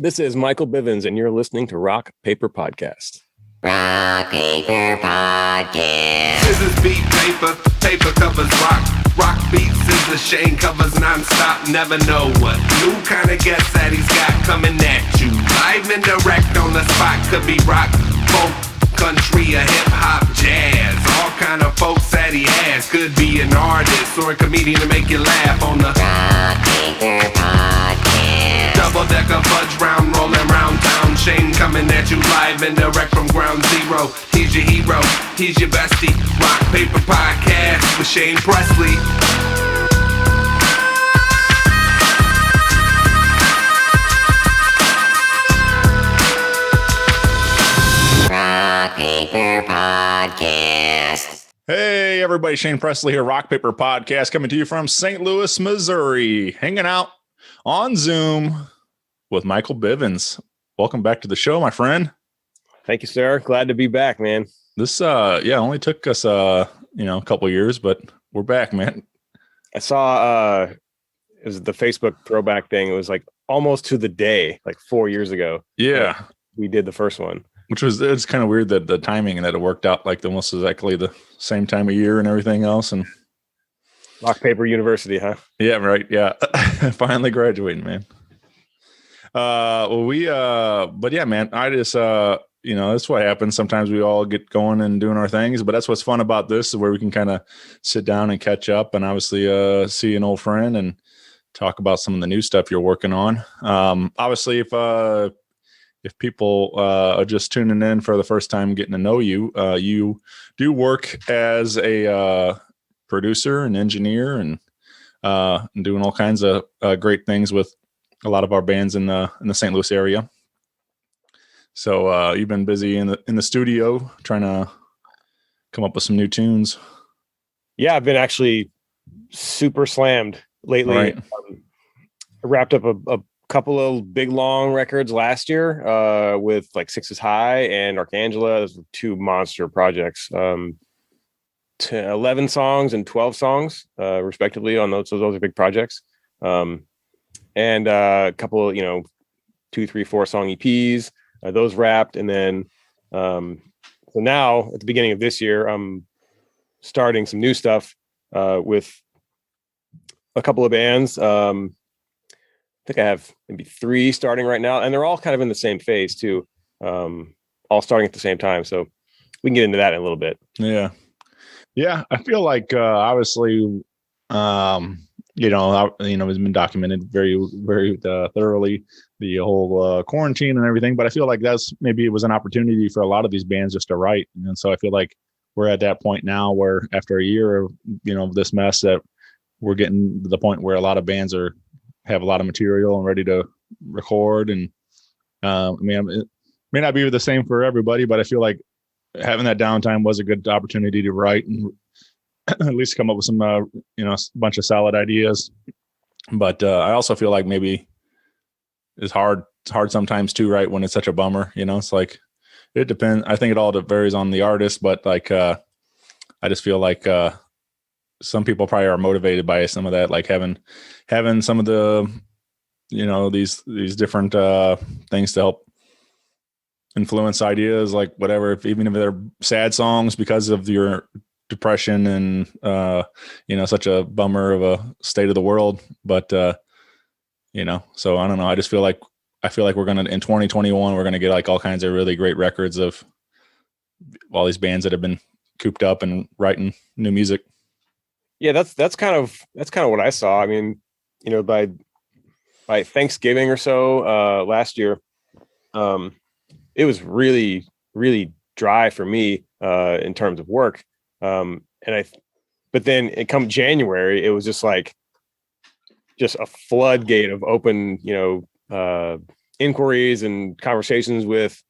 This is Michael Bivens, and you're listening to Rock Paper Podcast. Rock Paper Podcast. Scissors beat paper, paper covers rock. Rock beats scissors, Shane covers non-stop. Never know what new kind of guest that he's got coming at you. Live and direct on the spot. Could be rock, folk, country, or hip-hop, jazz. All kind of folks that he has. Could be an artist or a comedian to make you laugh on the Rock Paper Podcast. double-decker fudge round, rolling round town. Shane coming at you live and direct from ground zero. He's your hero, he's your bestie. Rock Paper Podcast with Shane Presley. Rock Paper Podcast. Hey, everybody. Shane Presley here, Rock Paper Podcast, coming to you from St. Louis, Missouri, hanging out on Zoom with Michael Bivens. Welcome back to the show, my friend. Thank you, sir. Glad to be back, man. This, only took us, a couple years, but we're back, man. I saw, it was the Facebook throwback thing. It was like almost to the day, like 4 years ago. Yeah. We did the first one. It's kind of weird that the timing and that it worked out like almost exactly the same time of year and everything else. And Rock Paper University, huh? yeah, right. Yeah. Finally graduating, man. But yeah, man, I just, that's what happens. Sometimes we all get going and doing our things, but that's what's fun about this, is where we can kind of sit down and catch up and obviously see an old friend and talk about some of the new stuff you're working on. Obviously, if people are just tuning in for the first time, getting to know you, you do work as a producer and engineer and doing all kinds of great things with a lot of our bands in the St. Louis area. So you've been busy in the studio trying to come up with some new tunes. Yeah, I've been actually super slammed lately. Right. I wrapped up a couple of big long records last year with like Sixes High and Arkangela. Those were two monster projects. 11 songs and 12 songs respectively on those. So those are big projects. And a couple, 2, 3, 4 song EPs, those wrapped. And then, so now at the beginning of this year, I'm starting some new stuff with a couple of bands. I think I have maybe 3 starting right now, and they're all kind of in the same phase too. All starting at the same time. So we can get into that in a little bit. Yeah. Yeah. I feel like, obviously, it's been documented very, very thoroughly, the whole quarantine and everything. But I feel like maybe it was an opportunity for a lot of these bands just to write. And so I feel like we're at that point now where after a year of, this mess, that we're getting to the point where a lot of bands have a lot of material and ready to record. And it may not be the same for everybody, but I feel like having that downtime was a good opportunity to write and at least come up with some, a bunch of solid ideas. But I also feel like maybe it's hard sometimes too, right? When it's such a bummer, it's like, it depends. I think it all varies on the artist, but like, I just feel like some people probably are motivated by some of that, like having some of the, these different things to help influence ideas, like whatever, even if they're sad songs because of your depression and such a bummer of a state of the world. But so I don't know, I feel like we're gonna, in 2021, we're gonna get like all kinds of really great records of all these bands that have been cooped up and writing new music. Yeah, that's kind of what I saw. I mean, by Thanksgiving or so last year, it was really, really dry for me in terms of work. But then it come January, it was just a floodgate of open, inquiries and conversations with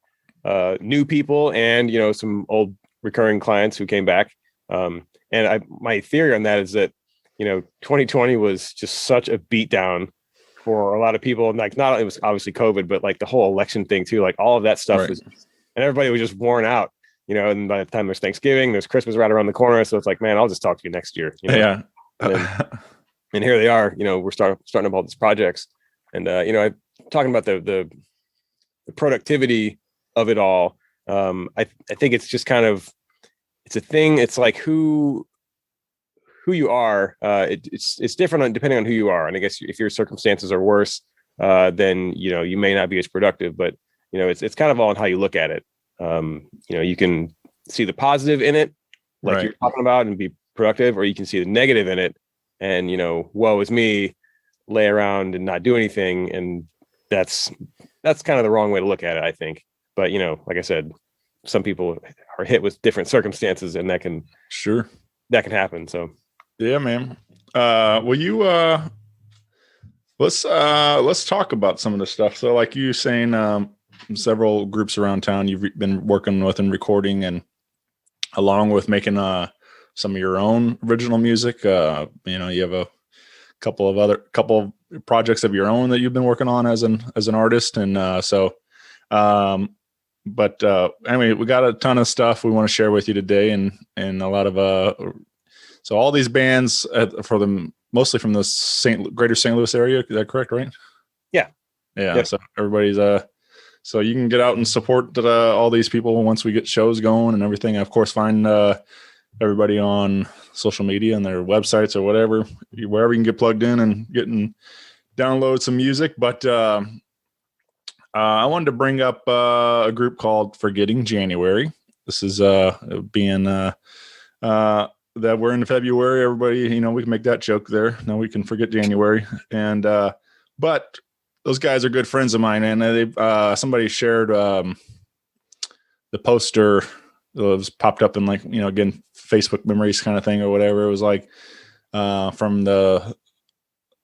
new people and, some old recurring clients who came back. And my theory on that is that, 2020 was just such a beatdown for a lot of people. And like, not, it was obviously COVID, but like the whole election thing too, like all of that stuff Right. was, and everybody was just worn out. And by the time there's Thanksgiving, there's Christmas right around the corner. So it's like, man, I'll just talk to you next year. Yeah. And here they are, we're starting up all these projects and, talking about the productivity of it all. I think it's just kind of, it's a thing. It's like who you are. It's different depending on who you are. And I guess if your circumstances are worse, then, you may not be as productive, but it's kind of all on how you look at it. You can see the positive in it, like Right. you're talking about, and be productive, or you can see the negative in it and, woe is me, lay around and not do anything. And that's kind of the wrong way to look at it, I think. But, like I said, some people are hit with different circumstances, and that can happen. So, yeah, man. Well, you, let's talk about some of the stuff. So like you saying, several groups around town you've been working with and recording, and along with making, some of your own original music. You have a couple of projects of your own that you've been working on as an artist. And, but anyway, we got a ton of stuff we want to share with you today, and a lot of, so all these bands for them, mostly from the greater St. Louis area. Is that correct? Right? Yeah. Yep. So everybody's, so you can get out and support all these people once we get shows going and everything. And of course, find everybody on social media and their websites or whatever, wherever you can get plugged in and download some music. But I wanted to bring up a group called Forgetting January. This is being that we're in February. Everybody, we can make that joke there. Now we can forget January. And but those guys are good friends of mine, and they somebody shared the poster that was popped up in, like, again, Facebook memories kind of thing or whatever. It was like from the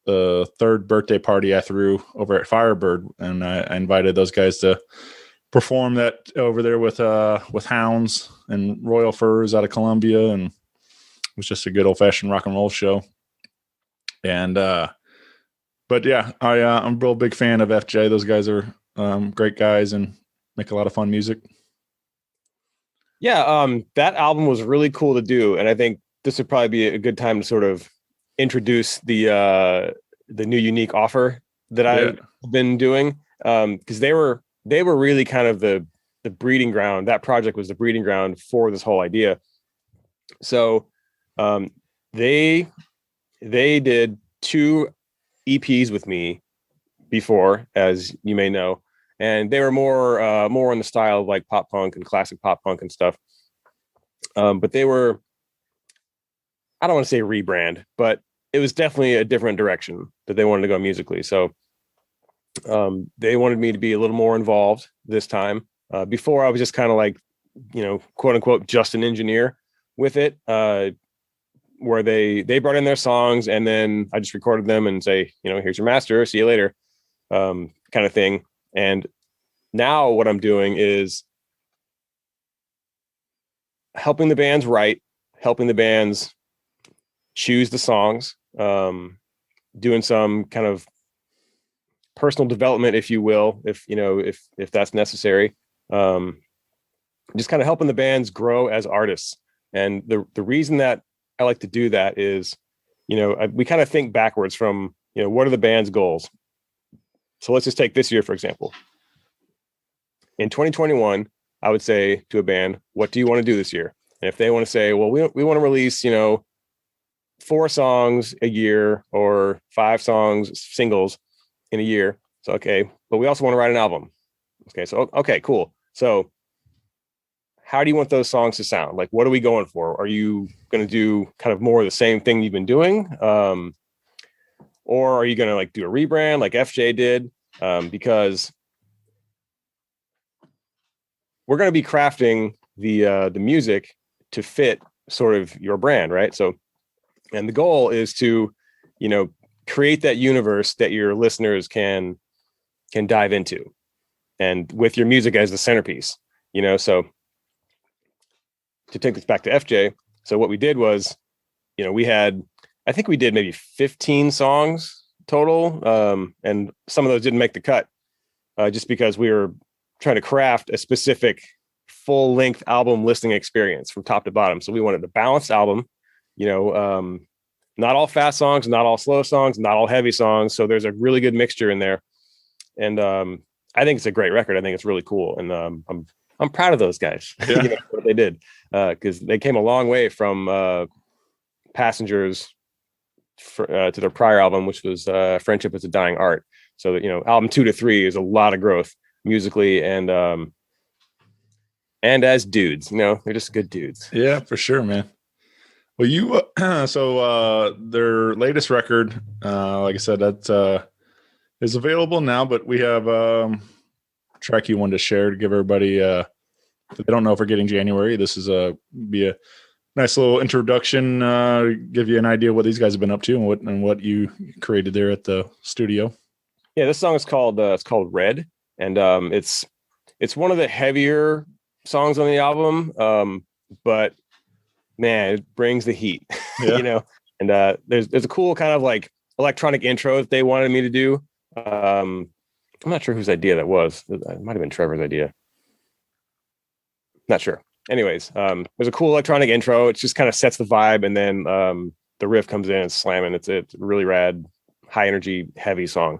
third birthday party I threw over at Firebird, and I invited those guys to perform that over there with Hounds and Royal Furs out of Columbia, and it was just a good old fashioned rock and roll show. And but yeah, I'm a real big fan of FJ. Those guys are great guys and make a lot of fun music. Yeah, that album was really cool to do, and I think this would probably be a good time to sort of introduce the new unique offer that I've been doing, because they were really kind of the breeding ground. That project was the breeding ground for this whole idea. So they did 2 EPs with me before, as you may know, and they were more in the style of like pop punk and classic pop punk and stuff. But they were, I don't want to say rebrand, but it was definitely a different direction that they wanted to go musically. So they wanted me to be a little more involved this time. Before I was just kind of like, quote unquote, just an engineer with it, where they brought in their songs and then I just recorded them and say, here's your master, see you later, kind of thing. And now what I'm doing is helping the bands write, helping the bands choose the songs, doing some kind of personal development, if you will, if that's necessary. Just kind of helping the bands grow as artists. And the reason that I like to do that is, we kind of think backwards from, what are the band's goals? So let's just take this year, for example. In 2021, I would say to a band, what do you want to do this year? And if they want to say, well, we want to release, 4 songs a year or 5 songs, singles in a year. So, okay. But we also want to write an album. Okay. So, okay, cool. So how do you want those songs to sound? Like, what are we going for? Are you going to do kind of more of the same thing you've been doing? Or are you going to like do a rebrand like FJ did? Because we're going to be crafting the music to fit sort of your brand, right? So, and the goal is to, create that universe that your listeners can dive into, and with your music as the centerpiece, so to take this back to FJ. So what we did was, I think we did maybe 15 songs total. And some of those didn't make the cut, just because we were trying to craft a specific full length album listening experience from top to bottom. So we wanted a balanced album, not all fast songs, not all slow songs, not all heavy songs. So there's a really good mixture in there. And I think it's a great record. I think it's really cool, and I'm proud of those guys. Yeah. You know, what they did, because they came a long way from Passengers to their prior album, which was Friendship is a Dying Art. So that, you know, album 2 to 3 is a lot of growth musically and as dudes. You know, they're just good dudes. Yeah, for sure, man. Well, you so their latest record, like I said, that is available now, but we have track you wanted to share to give everybody. If they don't know if we're getting January, this is be a nice little introduction, give you an idea what these guys have been up to and what you created there at the studio. Yeah, this song is called Red, and it's one of the heavier songs on the album, but man, it brings the heat. Yeah. You know, and there's a cool kind of like electronic intro that they wanted me to do. I'm not sure whose idea that was. It might have been Trevor's idea. Not sure. Anyways, there's a cool electronic intro. It just kind of sets the vibe, and then the riff comes in and slamming. It's a really rad, high energy, heavy song.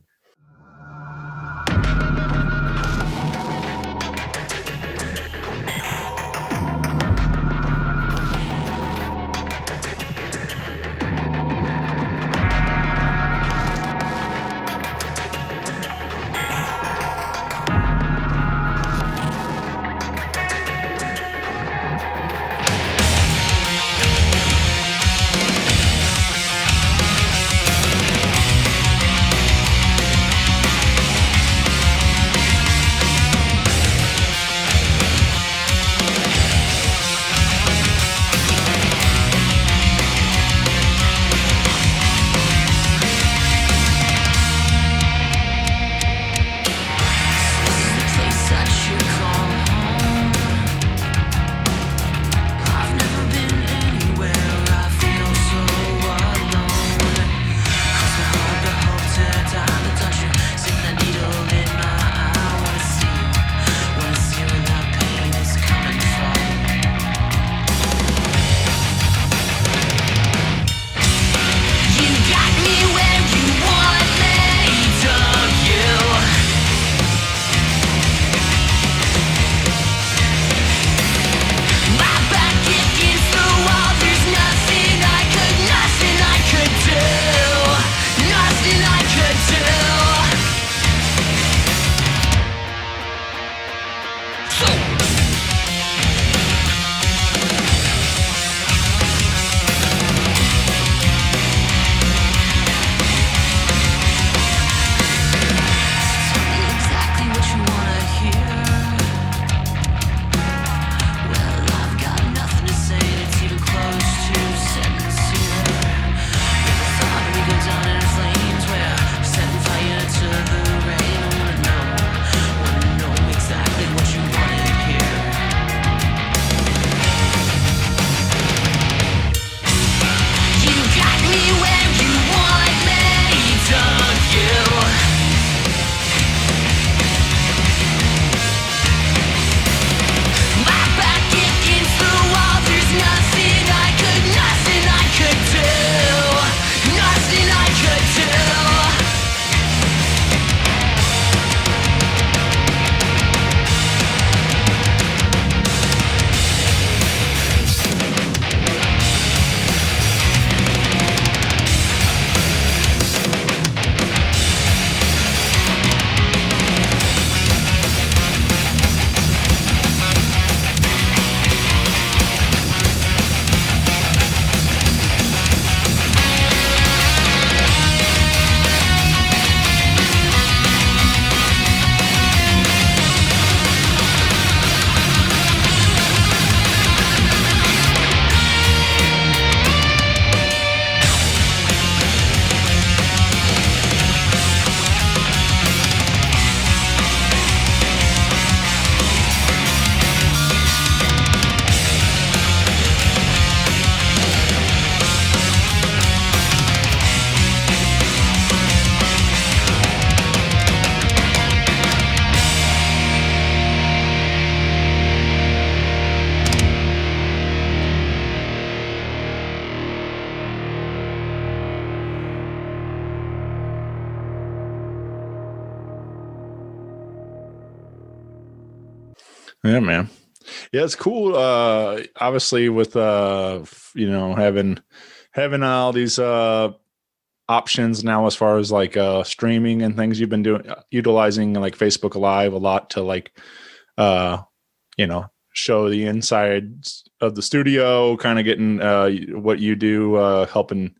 Yeah, man. Yeah, it's cool. Obviously with having all these options now as far as like streaming and things, you've been doing utilizing like Facebook Live a lot to like show the insides of the studio, kind of getting what you do, helping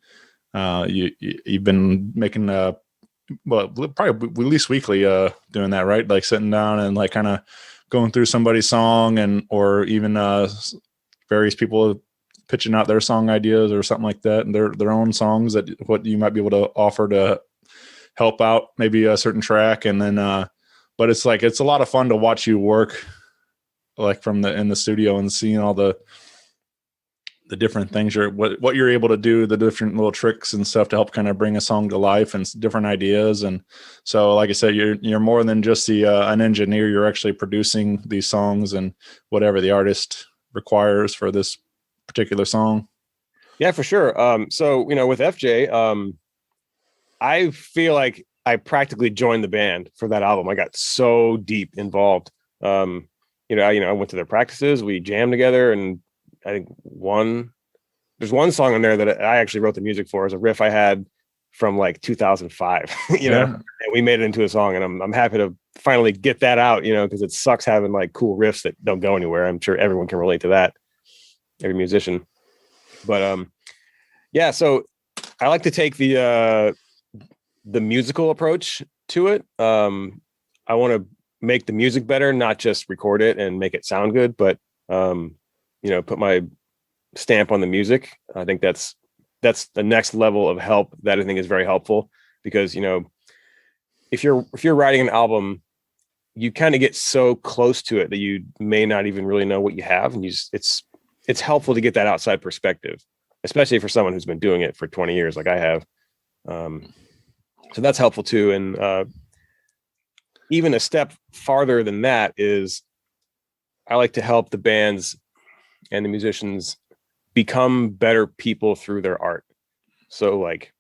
you've been making probably release weekly doing that, right? Like sitting down and like kind of going through somebody's song or even various people pitching out their song ideas or something like that, and their own songs that what you might be able to offer to help out maybe a certain track. And then but it's a lot of fun to watch you work like in the studio and seeing all the different things what you're able to do, the different little tricks and stuff to help kind of bring a song to life and different ideas. And so, like I said, you're more than just an engineer. You're actually producing these songs and whatever the artist requires for this particular song. Yeah, for sure. So, with FJ, I feel like I practically joined the band for that album. I got so deep involved. I went to their practices, we jammed together, and I think there's one song on there that I actually wrote the music for, as a riff I had from like 2005, and we made it into a song, and I'm happy to finally get that out, because it sucks having like cool riffs that don't go anywhere. I'm sure everyone can relate to that, every musician. But so I like to take the musical approach to it. I want to make the music better, not just record it and make it sound good, but put my stamp on the music. I think that's the next level of help that I think is very helpful, because if you're writing an album, you kind of get so close to it that you may not even really know what you have, and it's helpful to get that outside perspective, especially for someone who's been doing it for 20 years like I have. So that's helpful too. And even a step farther than that is I like to help the bands and the musicians become better people through their art. So like,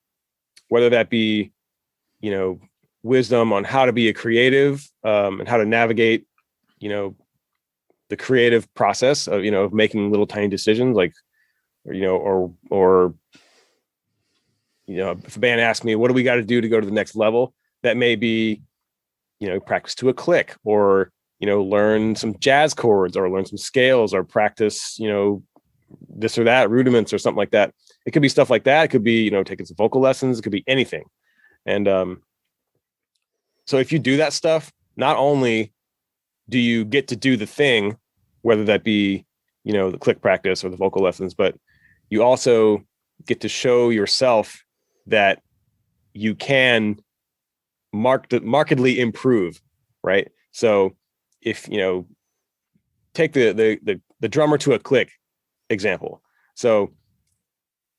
whether that be, wisdom on how to be a creative, and how to navigate, the creative process of making little tiny decisions, like, or if a band asks me, what do we got to do to go to the next level? That may be, practice to a click, or, learn some jazz chords, or learn some scales, or practice, this or that rudiments or something like that. It could be stuff like that. It could be, taking some vocal lessons. It could be anything. And so if you do that stuff, not only do you get to do the thing, whether that be, the click practice or the vocal lessons, but you also get to show yourself that you can markedly improve, right? So if, take the drummer to a click example. So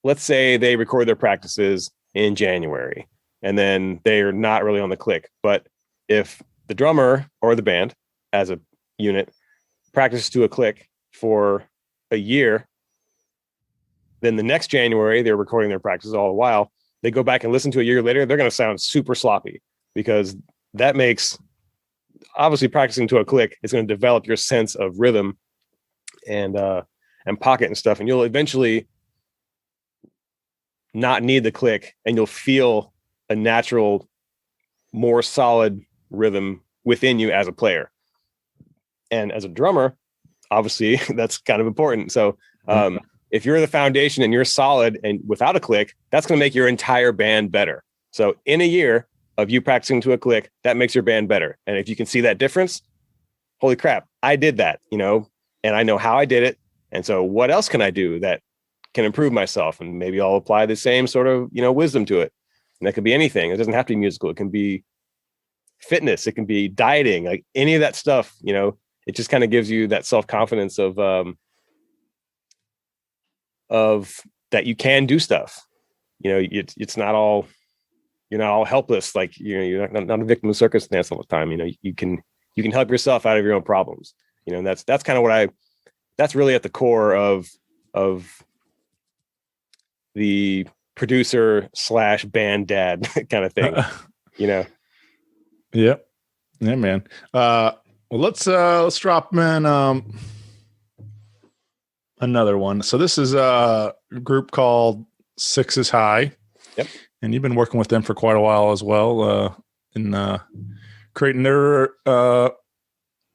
let's say they record their practices in January, and then they're not really on the click. But if the drummer or the band as a unit practices to a click for a year, then the next January they're recording their practices all the while. They go back and listen to a year later, they're going to sound super sloppy, because that makes, obviously, practicing to a click is going to develop your sense of rhythm and pocket and stuff. And you'll eventually not need the click, and you'll feel a natural, more solid rhythm within you as a player. And as a drummer, obviously that's kind of important. So if you're the foundation and you're solid and without a click, that's going to make your entire band better. So in a year of you practicing to a click, that makes your band better. And if you can see that difference, holy crap, I did that, and I know how I did it. And so what else can I do that can improve myself? And maybe I'll apply the same sort of, wisdom to it. And that could be anything. It doesn't have to be musical. It can be fitness. It can be dieting, like any of that stuff, it just kind of gives you that self-confidence of that you can do stuff. It's not all, you're not all helpless. Like, you're not a victim of circumstance all the time. You can help yourself out of your own problems. And that's kind of that's really at the core of the producer / band dad kind of thing. Yeah, man. Well, let's drop in another one. So this is a group called Six is High. Yep. And you've been working with them for quite a while as well, in creating their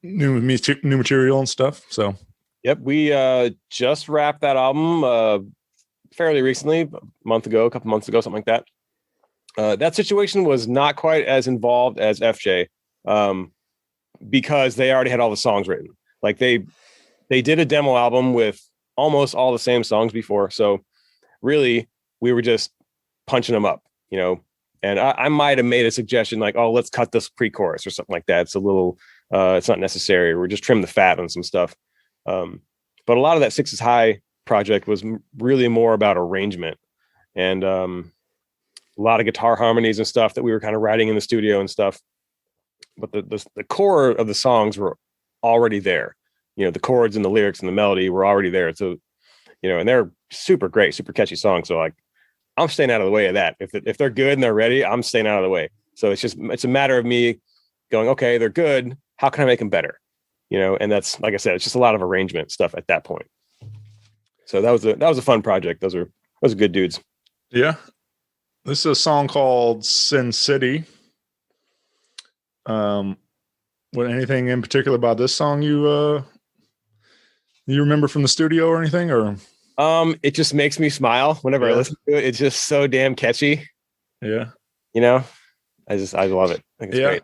new material and stuff. So Yep, we just wrapped that album fairly recently, a month ago, a couple months ago, something like that. That situation was not quite as involved as FJ, because they already had all the songs written. Like they did a demo album with almost all the same songs before, so really we were just punching them up, And I might have made a suggestion like, oh, let's cut this pre-chorus or something like that. It's a little, it's not necessary. We're just trim the fat on some stuff. But a lot of that Six is High project was really more about arrangement and a lot of guitar harmonies and stuff that we were kind of writing in the studio and stuff. But the core of the songs were already there. The chords and the lyrics and the melody were already there. So, and they're super great, super catchy songs. So like, I'm staying out of the way of that. If they're good and they're ready, I'm staying out of the way. So it's a matter of me going, okay, they're good. How can I make them better? And that's, like I said, it's just a lot of arrangement stuff at that point. So that was a fun project. Those are good dudes. Yeah. This is a song called Sin City. What anything in particular about this song you remember from the studio or anything, or? It just makes me smile whenever I listen to it. It's just so damn catchy. Yeah. I love it. I think it's great.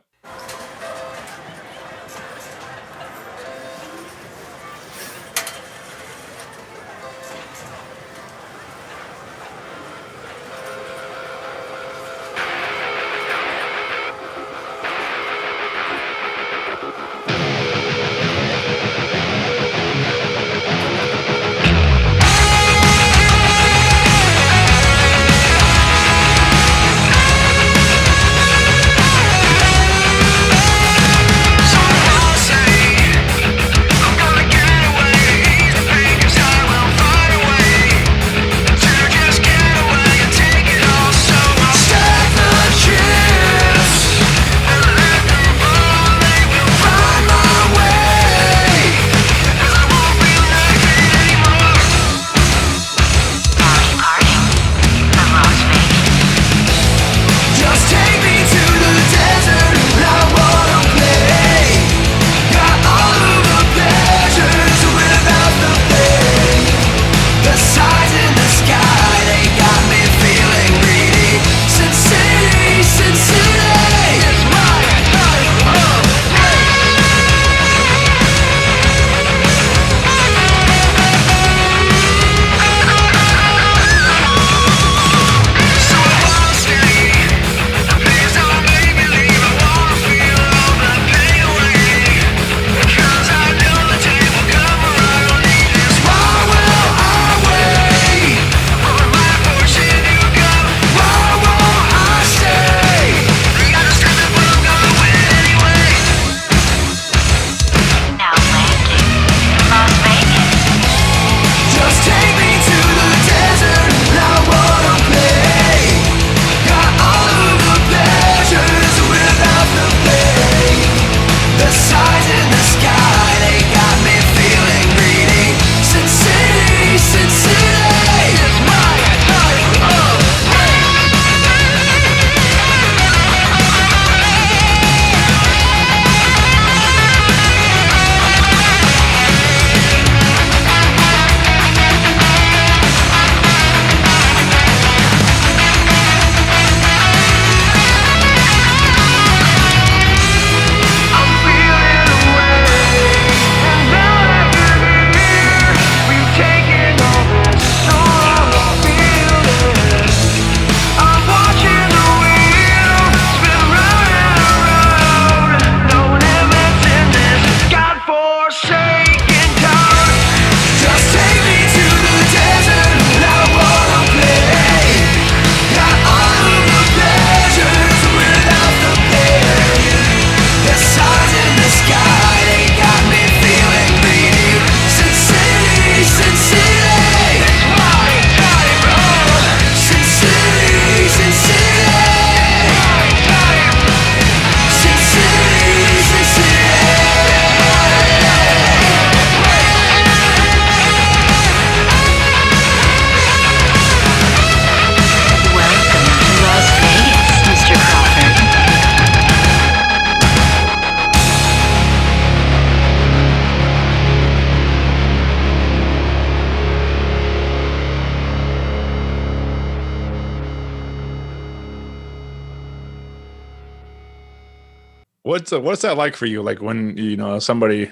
what's that like for you? Like when, somebody,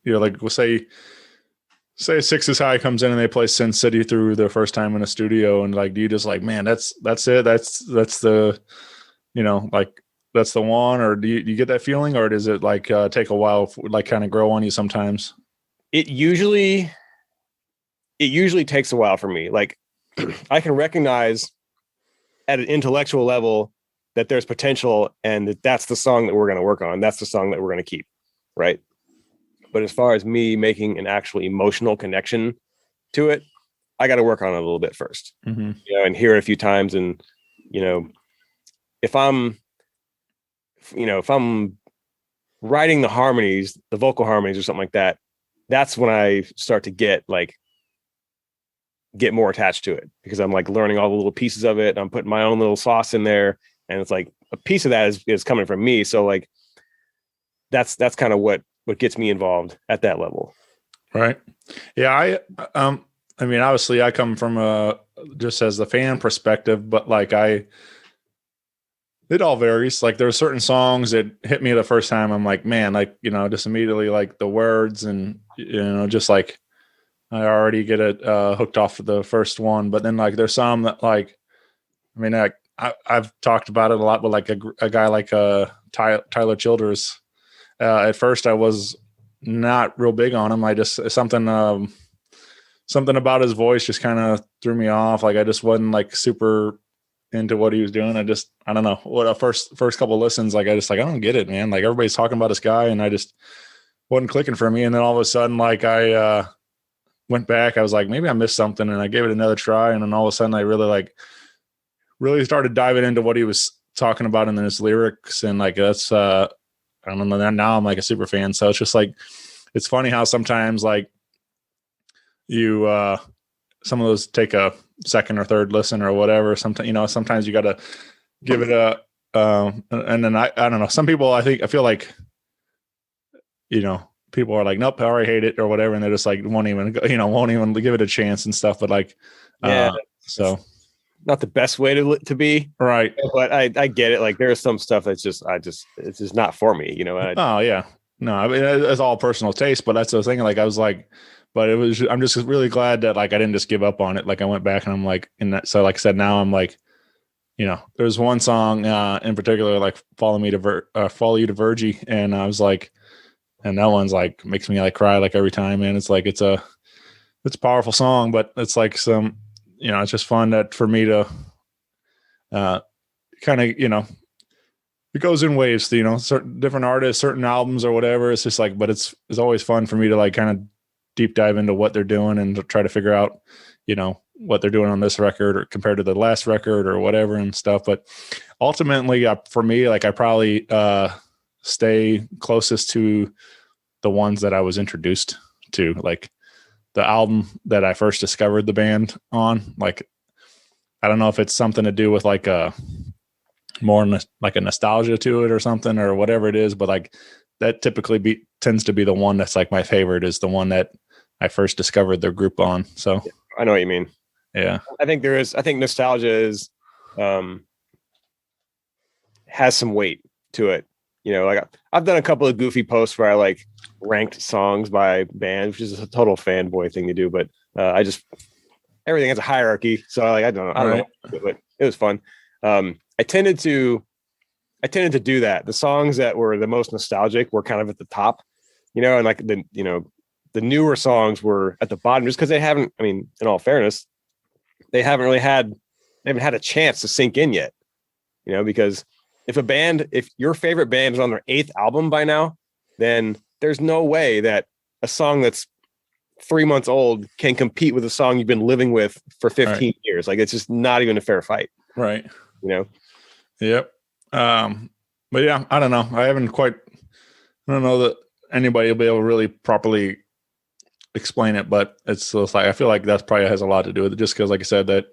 like we'll say Six is High comes in and they play Sin City through their first time in a studio. And like, do you just like, man, that's it. That's the, like that's the one, or do you get that feeling, or does it like take a while, like kind of grow on you sometimes? It usually takes a while for me. Like I can recognize at an intellectual level that there's potential and that's the song that we're going to work on. That's the song that we're going to keep. Right. But as far as me making an actual emotional connection to it, I got to work on it a little bit first, and hear it a few times. And, if I'm writing the harmonies, the vocal harmonies or something like that, that's when I start to get more attached to it, because I'm like learning all the little pieces of it. I'm putting my own little sauce in there. And it's like a piece of that is coming from me. So like, that's kind of what gets me involved at that level. Right. Yeah. I mean, obviously I come from just as the fan perspective, but like it all varies. Like there are certain songs that hit me the first time. I'm like, man, like, just immediately like the words and, just like I already get it hooked off of the first one. But then like, there's some that like, I mean, I've talked about it a lot, but like a guy like Tyler Childers, at first I was not real big on him. I just, something about his voice just kind of threw me off. Like I just wasn't like super into what he was doing. I don't know what first couple of listens, like I don't get it, man. Like everybody's talking about this guy and I just wasn't clicking for me. And then all of a sudden, like I went back, I was like, maybe I missed something, and I gave it another try. And then all of a sudden I really started diving into what he was talking about in his lyrics. And like, that's, I don't know, now I'm like a super fan. So it's just like, it's funny how sometimes like you, some of those take a second or third listen or whatever. Sometimes you got to give it a, and then I don't know. Some people, I feel like, people are like, nope, I already hate it or whatever. And they're just like, won't even give it a chance and stuff. But like, so not the best way to be. Right. But I get it. Like there's some stuff that's it's just not for me, Oh yeah. No, I mean, it's all personal taste, but that's the thing. Like I was like, but I'm just really glad that like, I didn't just give up on it. Like I went back and I'm like, so like I said, now I'm like, there's one song in particular, like Follow You to Virgie. And I was like, and that one's like, makes me like cry like every time. And it's like, it's a powerful song, but it's like some, it's just fun that for me to kind of, it goes in waves, certain different artists, certain albums or whatever. It's just like, but it's always fun for me to like kind of deep dive into what they're doing and to try to figure out, what they're doing on this record or compared to the last record or whatever and stuff. But ultimately for me, like I probably stay closest to the ones that I was introduced to, like the album that I first discovered the band on. Like, I don't know if it's something to do with like a nostalgia to it or something or whatever it is, but like that typically tends to be the one that's like my favorite, is the one that I first discovered their group on. So I know what you mean. Yeah. I think nostalgia is, has some weight to it. Like I've done a couple of goofy posts where I like ranked songs by band, which is a total fanboy thing to do. But everything has a hierarchy. So like, I don't know, but it was fun. I tended to do that. The songs that were the most nostalgic were kind of at the top, and like the newer songs were at the bottom, just because they haven't, I mean, in all fairness, they haven't had a chance to sink in yet, because if your favorite band is on their 8th album by now, then there's no way that a song that's 3 months old can compete with a song you've been living with for 15 years. Like, it's just not even a fair fight. Right. Yep. But yeah, I don't know. I don't know that anybody will be able to really properly explain it, but it's like, I feel like that probably has a lot to do with it, just because, like I said, that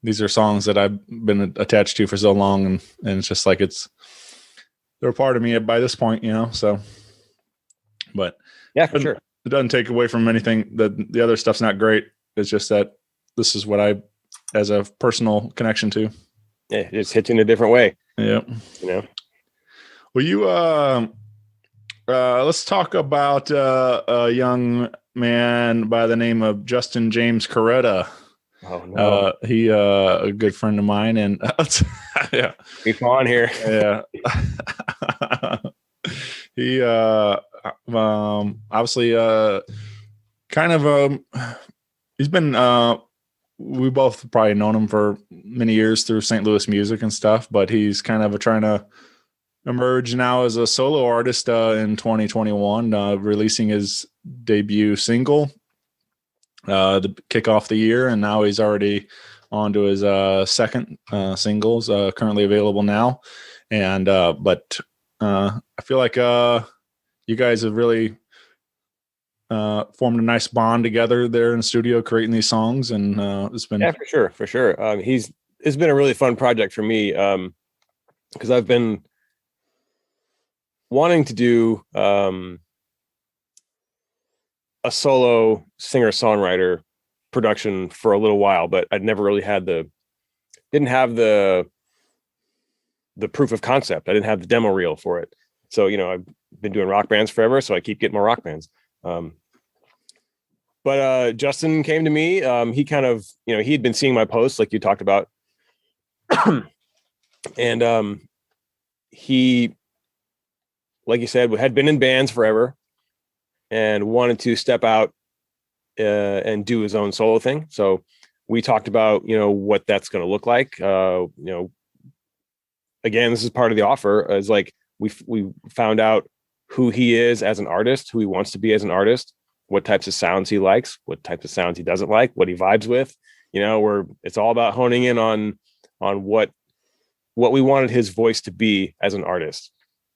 these are songs that I've been attached to for so long, and it's just like they're a part of me by this point, so. But yeah, for sure, it doesn't take away from anything. The other stuff's not great. It's just that this is what I, as a personal connection to. Yeah, it just hits you in a different way. Yeah. Well, let's talk about a young man by the name of Justin James Carretta. Oh no, he a good friend of mine, and yeah, keep on here. yeah. He obviously kind of he's been we both probably known him for many years through St. Louis music and stuff, but he's kind of trying to emerge now as a solo artist in 2021, releasing his debut single to kick off the year, and now he's already on to his second singles currently available now. And but I feel like you guys have really formed a nice bond together there in the studio creating these songs, and it's been for sure. It's been a really fun project for me because I've been wanting to do a solo singer-songwriter production for a little while, but I'd never really didn't have the proof of concept. I didn't have the demo reel for it. So, I've been doing rock bands forever, so I keep getting more rock bands. But Justin came to me. He kind of, he had been seeing my posts like you talked about. And he, like you said, had been in bands forever and wanted to step out and do his own solo thing. So we talked about, what that's going to look like. Again, this is part of the offer. Is like we found out who he is as an artist, who he wants to be as an artist, what types of sounds he likes, what types of sounds he doesn't like, what he vibes with. It's all about honing in on what we wanted his voice to be as an artist.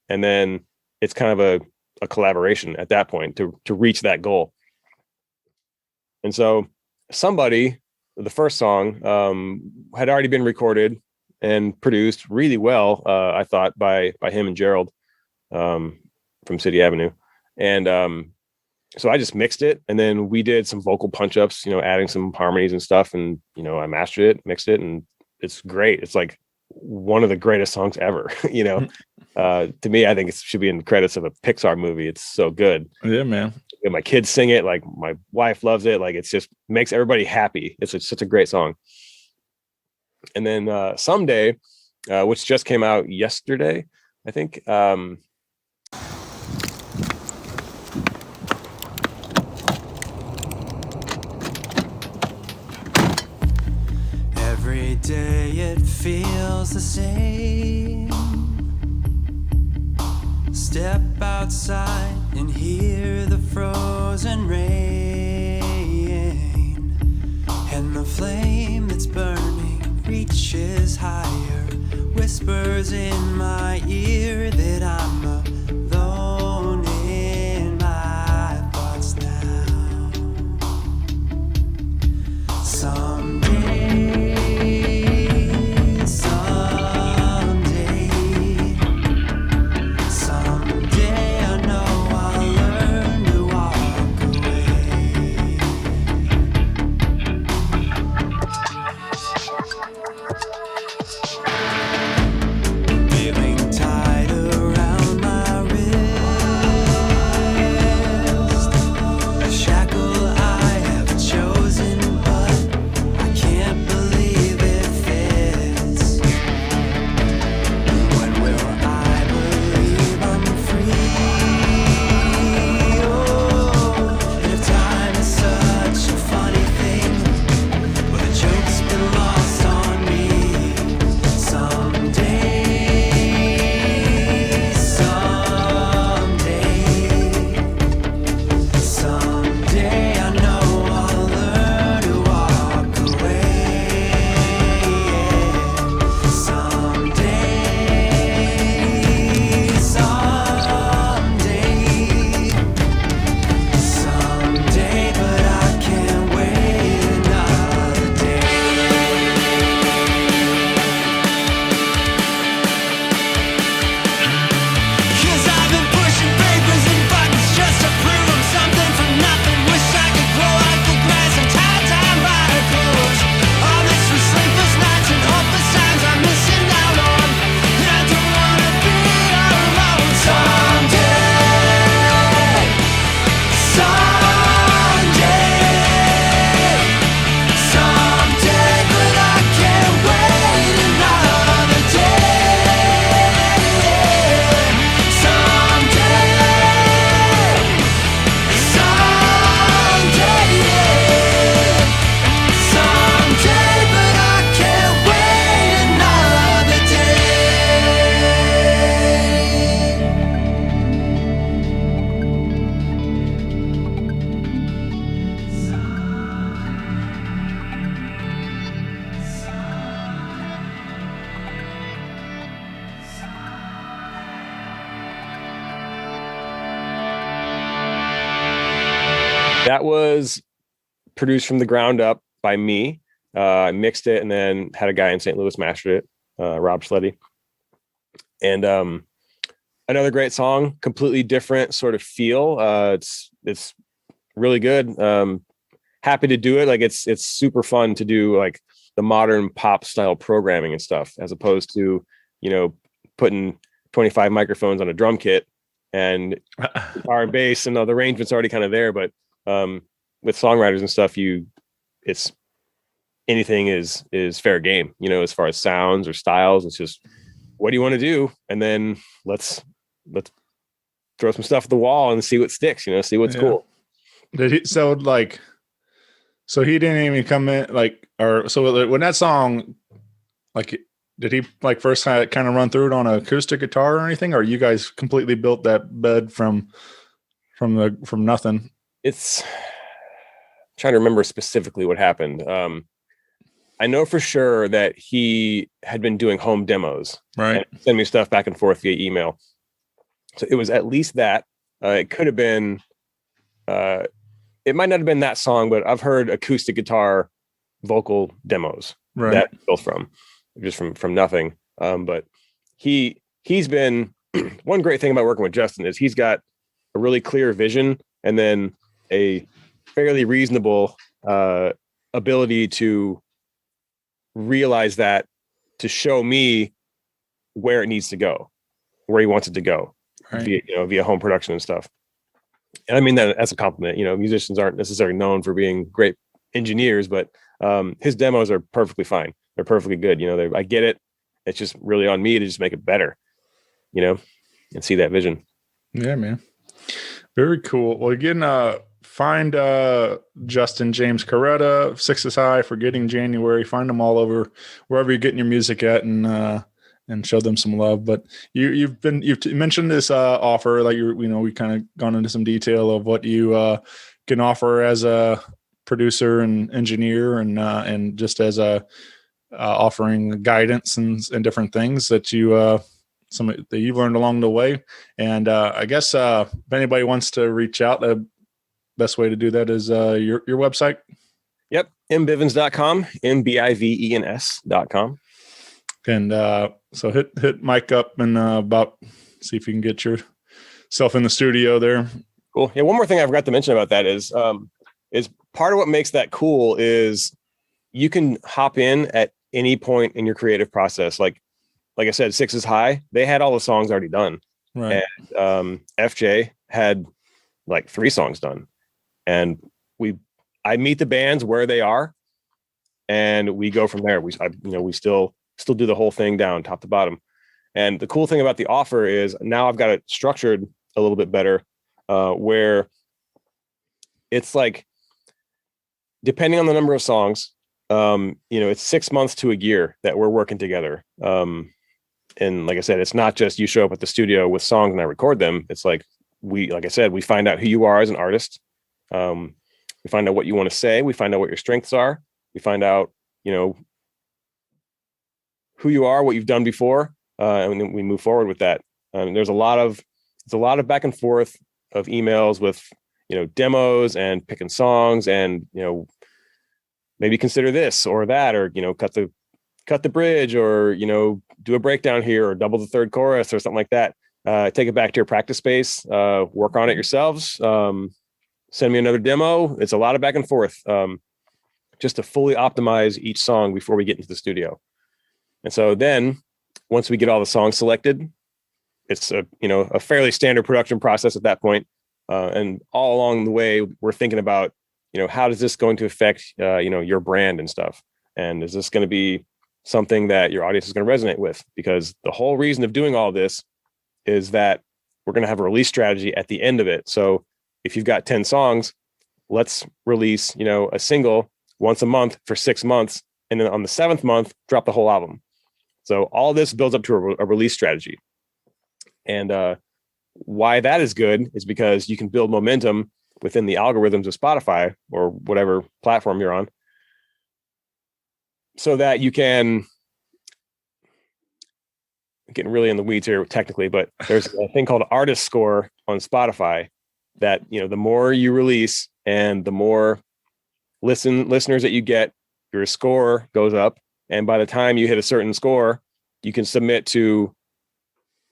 And then it's kind of a collaboration at that point to reach that goal. And so the first song had already been recorded and produced really well, I thought, by him and Gerald from City Avenue. And so I just mixed it, and then we did some vocal punch-ups, adding some harmonies and stuff. And, I mastered it, mixed it, and it's great. It's like one of the greatest songs ever, to me. I think it should be in the credits of a Pixar movie. It's so good. Yeah, man. And my kids sing it. Like my wife loves it. Like it's just makes everybody happy. It's such a great song. And then Someday, which just came out yesterday, I think. Every day it feels the same. Step outside and hear the frozen rain, and the flame that's burning reaches higher, whispers in my ear that I'm alone in my thoughts now. Someday I know I'll learn to walk away. Feeling tired of That was produced from the ground up by me. I mixed it and then had a guy in St. Louis mastered it, Robschletty. And another great song, completely different sort of feel. It's really good. Happy to do it. Like it's super fun to do like the modern pop style programming and stuff, as opposed to, putting 25 microphones on a drum kit and guitar and bass, and the arrangement's already kind of there. But with songwriters and stuff, it's anything is fair game, as far as sounds or styles. It's just, what do you want to do? And then let's throw some stuff at the wall and see what sticks, see what's cool. Did he, so he didn't even come in when that song, like, did he like first kind of run through it on an acoustic guitar or anything? Or you guys completely built that bed from nothing? It's trying to remember specifically what happened. I know for sure that he had been doing home demos, right? And send me stuff back and forth via email. So it was at least that. It could have been, it might not have been that song, but I've heard acoustic guitar vocal demos that built from nothing. But he's been one great thing about working with Justin is he's got a really clear vision and then a fairly reasonable ability to realize that, to show me where it needs to go, where he wants it to go, right, via home production and stuff. And I mean that as a compliment. Musicians aren't necessarily known for being great engineers, but his demos are perfectly fine. They're perfectly good. I get it. It's just really on me to just make it better, and see that vision. Yeah, man. Very cool. Well, again, find Justin James Carretta, Sixes High, Forgetting January. Find them all over wherever you're getting your music at, and show them some love. But you've mentioned this offer, like we kind of gone into some detail of what you can offer as a producer and engineer, and just as a offering guidance and different things that you some that you've learned along the way. And I guess if anybody wants to reach out, the best way to do that is your website. Yep. mbivens.com, mbivens.com. And so hit Mike up and see if you can get yourself in the studio there. Cool. Yeah. One more thing I forgot to mention about that is part of what makes that cool is you can hop in at any point in your creative process. Like I said, Sixes High, they had all the songs already done. Right. And FJ had like 3 songs done. And I meet the bands where they are and we go from there. We still do the whole thing down top to bottom. And the cool thing about the offer is now I've got it structured a little bit better, where it's like, depending on the number of songs, it's 6 months to a year that we're working together. And like I said, it's not just you show up at the studio with songs and I record them. It's like we find out who you are as an artist. We find out what you want to say. We find out what your strengths are. We find out, who you are, what you've done before. And then we move forward with that. There's a lot of back and forth of emails with, demos and picking songs and, maybe consider this or that, or, cut the bridge, or, do a breakdown here or double the third chorus or something like that. Take it back to your practice space, work on it yourselves. Send me another demo. It's a lot of back and forth, just to fully optimize each song before we get into the studio. And so then once we get all the songs selected, it's a fairly standard production process at that point. And all along the way, we're thinking about, how is this going to affect, your brand and stuff? And is this going to be something that your audience is going to resonate with? Because the whole reason of doing all this is that we're going to have a release strategy at the end of it. So if you've got 10 songs, let's release, a single once a month for 6 months. And then on the 7th month, drop the whole album. So all this builds up to a release strategy. And why that is good is because you can build momentum within the algorithms of Spotify or whatever platform you're on, so that you can, getting really in the weeds here technically, but there's a thing called artist score on Spotify that, you know, the more you release and the more listeners that you get, your score goes up. And by the time you hit a certain score, you can submit to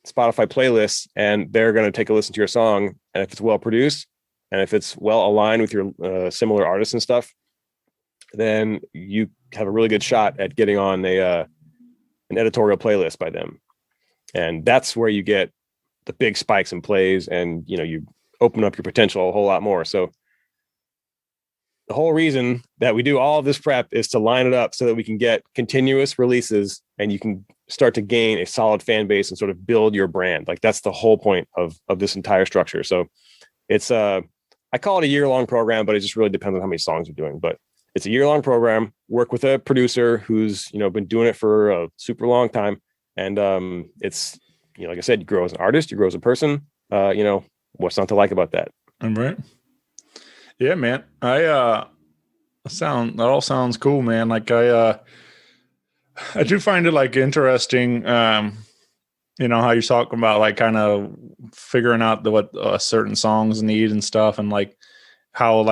Spotify playlists, and they're going to take a listen to your song. And if it's well produced and if it's well aligned with your similar artists and stuff, then you have a really good shot at getting on an editorial playlist by them. And that's where you get the big spikes in plays, and, you know, you open up your potential a whole lot more. So the whole reason that we do all of this prep is to line it up so that we can get continuous releases, and you can start to gain a solid fan base and sort of build your brand. Like, that's the whole point of this entire structure. So it's I call it a year-long program, but it just really depends on how many songs you're doing. But it's a year-long program. Work with a producer who's, you know, been doing it for a super long time. And it's, you know, like I said, you grow as an artist, you grow as a person. You know, what's not to like about that? I'm right. Yeah, man. That all sounds cool, man. Like I do find it like interesting. You know, how you're talking about like kind of figuring out what certain songs need and stuff, and like how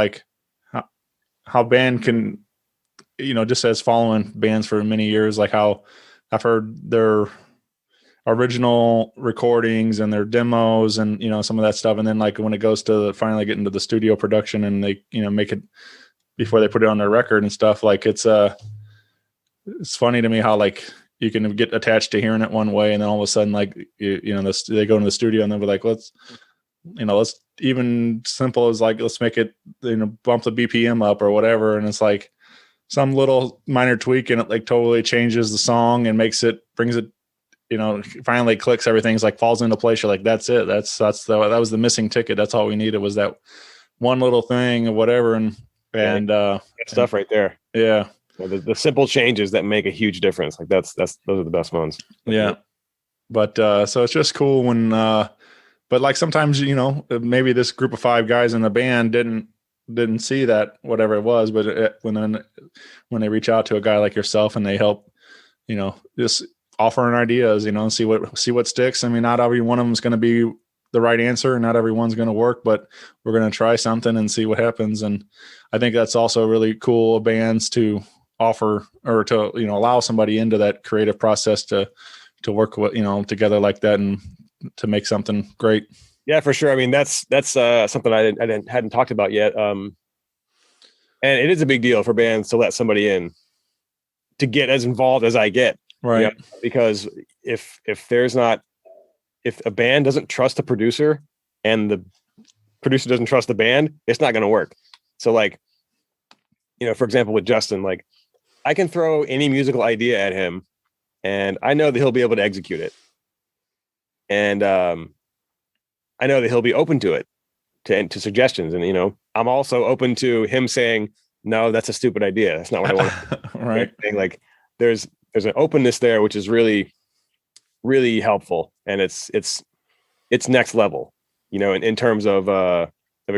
band can, you know, just as following bands for many years, like how I've heard their original recordings and their demos and, you know, some of that stuff. And then like when it goes to finally get into the studio production and they, you know, make it before they put it on their record and stuff, like it's funny to me how like you can get attached to hearing it one way, and then all of a sudden, like, you know, they go into the studio and they'll be like, let's even simple as like, let's make it, you know, bump the BPM up or whatever. And it's like some little minor tweak and it like totally changes the song and brings it, you know, finally clicks, everything's like falls into place. You're like, that's it. That was the missing ticket. That's all we needed, was that one little thing or whatever. And stuff right there. Yeah. The simple changes that make a huge difference. Like those are the best ones. Yeah. But so it's just cool when, but like sometimes, you know, maybe this group of 5 guys in the band didn't see that, whatever it was, but when they reach out to a guy like yourself and they help, you know, just offering ideas, you know, and see what sticks. I mean, not every one of them is going to be the right answer, and not everyone's going to work, but we're going to try something and see what happens. And I think that's also really cool of bands to offer, or to, you know, allow somebody into that creative process to work with, you know, together like that and to make something great. Yeah, for sure. I mean, that's something I hadn't talked about yet. And it is a big deal for bands to let somebody in, to get as involved as I get. Right. You know? Because if a band doesn't trust the producer and the producer doesn't trust the band, it's not going to work. So like, you know, for example, with Justin, like I can throw any musical idea at him and I know that he'll be able to execute it. And I know that he'll be open to it, to suggestions. And, you know, I'm also open to him saying, no, that's a stupid idea. That's not what I want. Right. Like there's an openness there, which is really, really helpful. And it's next level, you know, in terms of a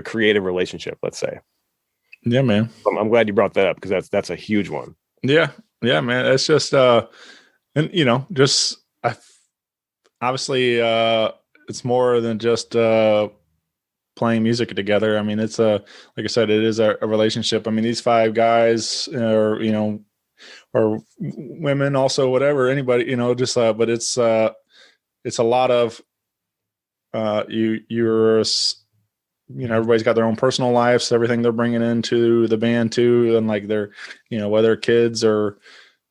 creative relationship, let's say. Yeah, man. I'm glad you brought that up, because that's a huge one. Yeah. Yeah, man. It's just, and you know, just obviously it's more than just playing music together. I mean, it's like I said, it is a relationship. I mean, these 5 guys or, you know, or women also, whatever, anybody, you know, just, but it's a lot of, you're, you know, everybody's got their own personal lives, everything they're bringing into the band too. And like they're, you know, whether kids or,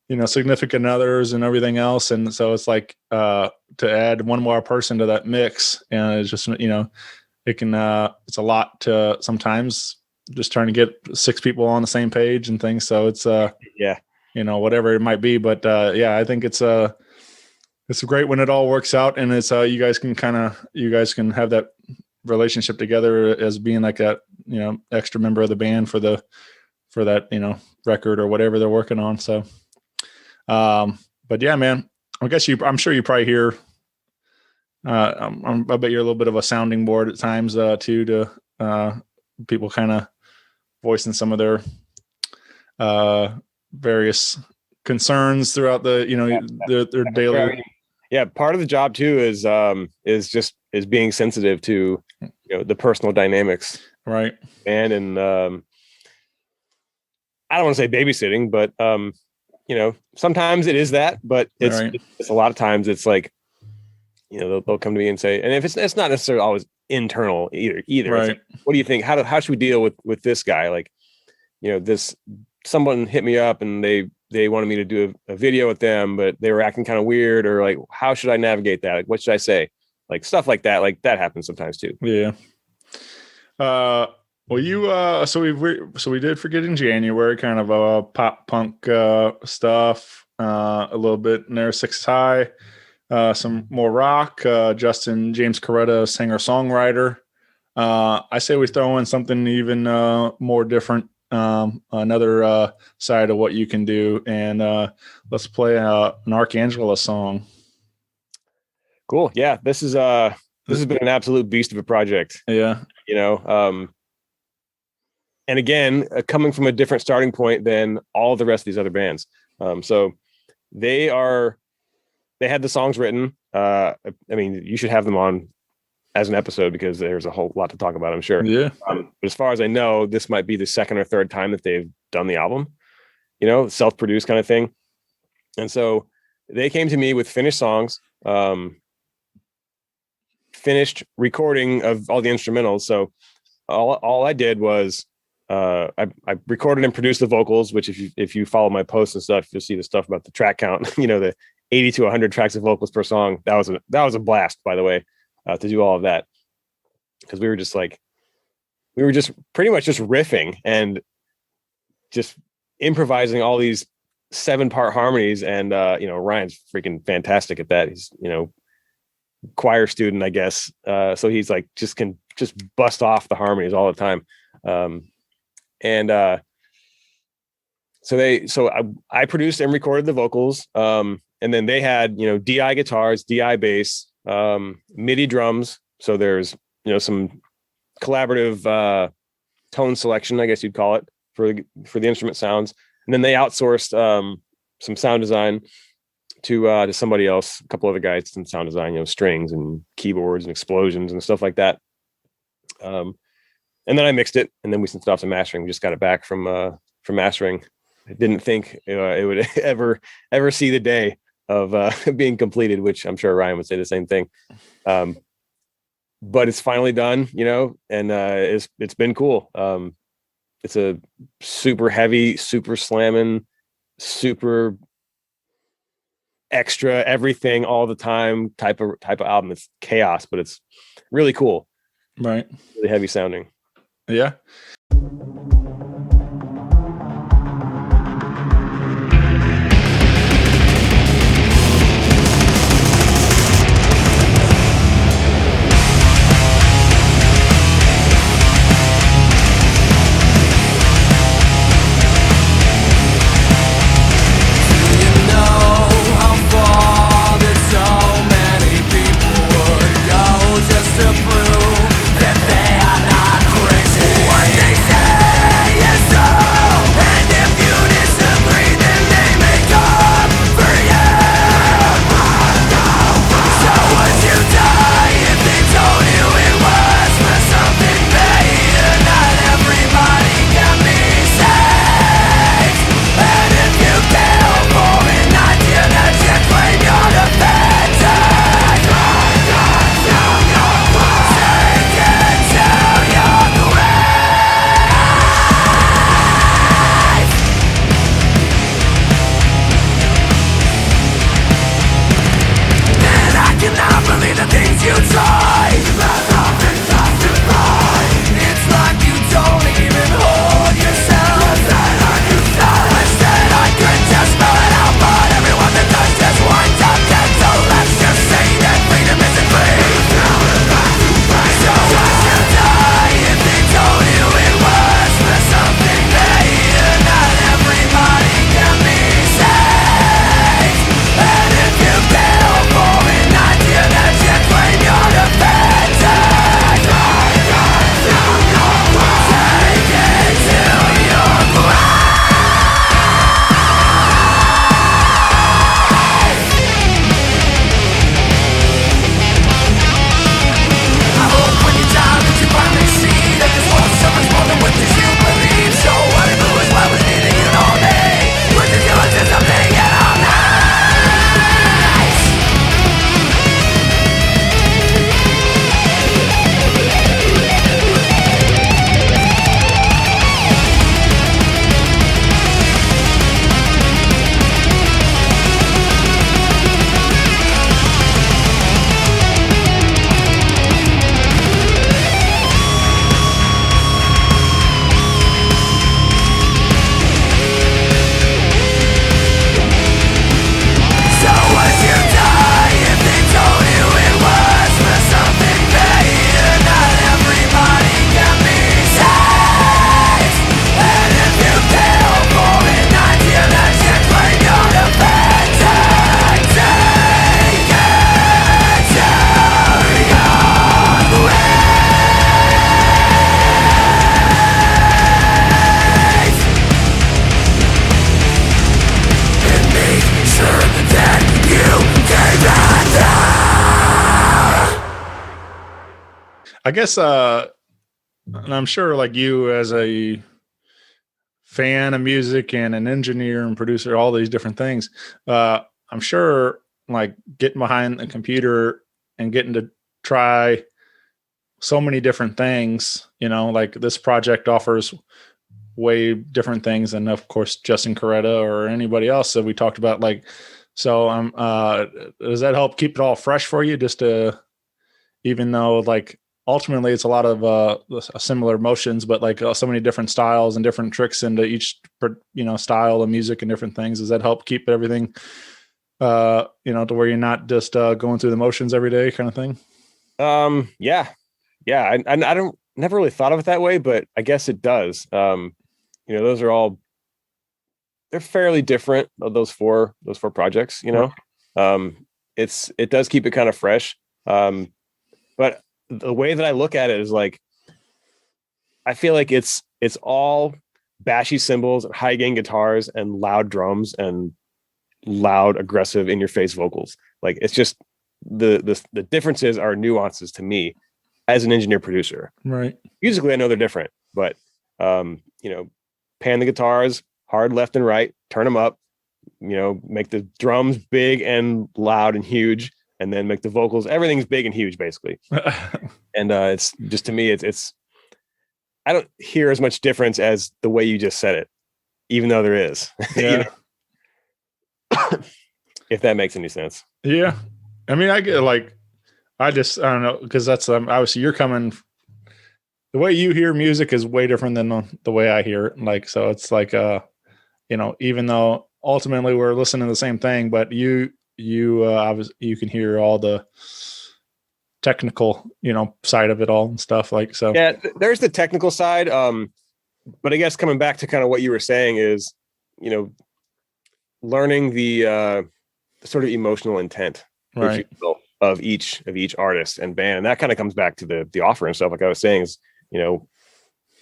you know, significant others and everything else. And so it's like, to add one more person to that mix, and it's just, you know, it can, it's a lot to sometimes just trying to get 6 people on the same page and things. So it's, yeah, you know, whatever it might be, but, yeah, I think it's great when it all works out, and it's, you guys can have that relationship together as being like that, you know, extra member of the band for that, you know, record or whatever they're working on. So, but yeah, man, I'm sure you probably hear, I bet you're a little bit of a sounding board at times, too, to, people kind of voicing some of their, various concerns throughout the, you know, their daily. Yeah, part of the job too is being sensitive to the personal dynamics, Right. and I don't want to say babysitting, but sometimes it is that, but it's a lot of times it's like they'll come to me and say, and if it's not necessarily always internal either. Right. It's like, what do you think? How should we deal with this guy? Like, someone hit me up and they wanted me to do a video with them, but they were acting kind of weird, or like, how should I navigate that? Like, what should I say? Like stuff like that. Like that happens sometimes too. Yeah. Well, so we did Forget in January, kind of pop punk stuff, a little bit in there, Six High, some more rock. Justin James Carretta, singer songwriter. I say we throw in something even more different, another side of what you can do, and let's play an Arkangela song. Cool. Yeah, this has been an absolute beast of a project. Yeah. And again, coming from a different starting point than all the rest of these other bands. So they had the songs written. I mean, you should have them on as an episode because there's a whole lot to talk about, I'm sure. Yeah. But as far as I know, this might be the second or third time that they've done the album, self-produced kind of thing. And so they came to me with finished songs, finished recording of all the instrumentals. So all I did was I recorded and produced the vocals, which if you follow my posts and stuff, you'll see the stuff about the track count, the 80 to 100 tracks of vocals per song. That was a blast, by the way, to do all of that. Because we were just pretty much just riffing and just improvising all these 7-part harmonies. And, Ryan's freaking fantastic at that. He's, choir student, I guess. So he's like, can just bust off the harmonies all the time. So I produced and recorded the vocals. And then they had, DI guitars, DI bass, MIDI drums. So there's, some collaborative tone selection, I guess you'd call it, for the instrument sounds. And then they outsourced some sound design to somebody else, a couple other guys in sound design, strings and keyboards and explosions and stuff like that. And then I mixed it, and then we sent it off to mastering. We just got it back from mastering. I didn't think it would ever see the day of being completed, which I'm sure Ryan would say the same thing. But it's finally done, and it's been cool. It's a super heavy, super slamming, super extra everything all the time type of album. It's chaos, but it's really cool. Right. Really heavy sounding. Yeah. Just to prove that they are not crazy. What they say. I guess, and I'm sure like you as a fan of music and an engineer and producer, all these different things, I'm sure like getting behind a computer and getting to try so many different things, like this project offers way different things than of course Justin Carretta or anybody else that we talked about. Like, so does that help keep it all fresh for you? Just to, even though like ultimately it's a lot of similar motions, but like so many different styles and different tricks into each, style of music and different things. Does that help keep everything, to where you're not just going through the motions every day kind of thing? Yeah. I don't never really thought of it that way, but I guess it does. Those are all, they're fairly different, those four projects, it does keep it kind of fresh. But the way that I look at it is like, I feel like it's all bashy cymbals, high gain guitars, and loud drums and loud, aggressive, in your face vocals. Like, it's just the differences are nuances to me as an engineer producer. Right. Musically, I know they're different, but pan the guitars hard left and right, turn them up, make the drums big and loud and huge, and then make the vocals, everything's big and huge basically. And it's just, to me, it's I don't hear as much difference as the way you just said it, even though there is. Yeah. If that makes any sense. Yeah. I mean, I get like, I don't know, because that's obviously you're coming, the way you hear music is way different than the way I hear it. Like, so it's like, even though ultimately we're listening to the same thing, but you obviously you can hear all the technical, side of it all and stuff like, so. Yeah, there's the technical side. But I guess coming back to kind of what you were saying is, learning the sort of emotional intent, right, of each artist and band. And that kind of comes back to the offer and stuff. Like I was saying is,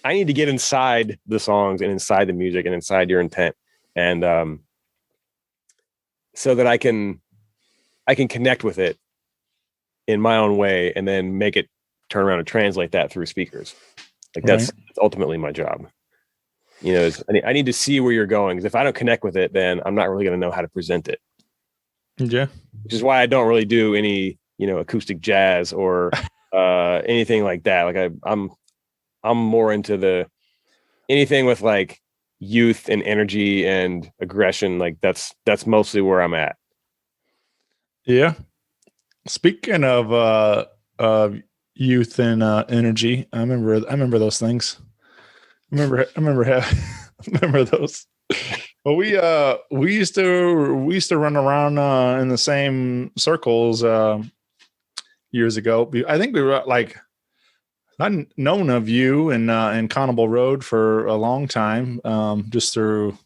I need to get inside the songs and inside the music and inside your intent. And so that I can connect with it in my own way and then make it turn around and translate that through speakers. Like that's ultimately my job. I need to see where you're going, because if I don't connect with it, then I'm not really going to know how to present it. Yeah. Which is why I don't really do any, acoustic jazz or anything like that. Like I'm more into anything with like youth and energy and aggression. Like that's mostly where I'm at. Yeah. Speaking of youth and energy, I remember those things. I remember those. Well, we used to run around in the same circles years ago. I think we were like, I'd known of you in Connibal Road for a long time, just through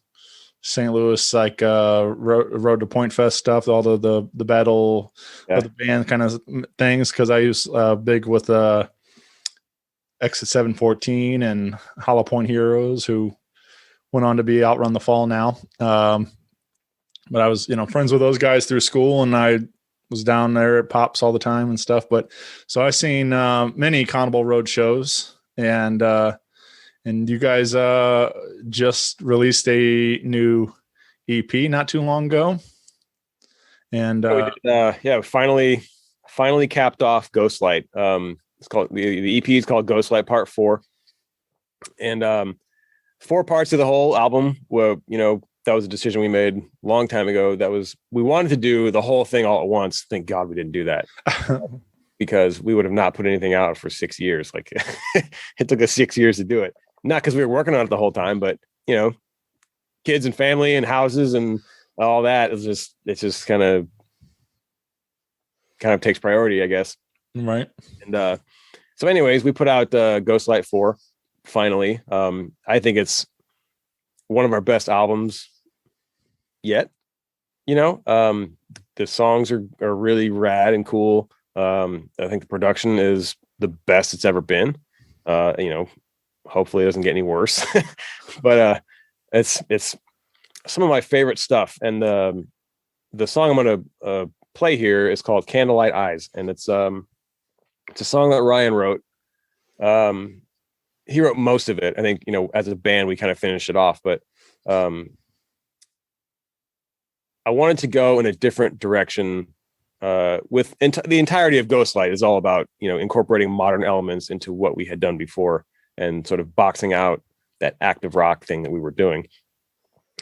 St. Louis, like Road to Point Fest stuff, all the battle of the band kind of things. Because I was big with Exit 714 and Hollow Point Heroes, who went on to be Outrun the Fall now. But I was, friends with those guys through school, and I was down there at Pops all the time and stuff. But so I've seen many Connibal Road shows, and you guys just released a new EP not too long ago. And finally capped off Ghostlight. It's called the EP is called Ghostlight Part 4, and 4 parts of the whole album. Well, that was a decision we made a long time ago. We wanted to do the whole thing all at once. Thank God we didn't do that, because we would have not put anything out for 6 years. Like it took us 6 years to do it. Not because we were working on it the whole time, but kids and family and houses and all that. It just kind of takes priority, I guess. Right. And so anyways, we put out Ghostlight 4 finally. I think it's one of our best albums yet. The songs are really rad and cool. I think the production is the best it's ever been. Hopefully it doesn't get any worse. But it's some of my favorite stuff. And the song I'm gonna play here is called Candlelight Eyes, and it's a song that Ryan wrote He wrote most of it. I think, as a band, we kind of finished it off, but I wanted to go in a different direction. With the entirety of Ghostlight is all about, incorporating modern elements into what we had done before and sort of boxing out that active rock thing that we were doing.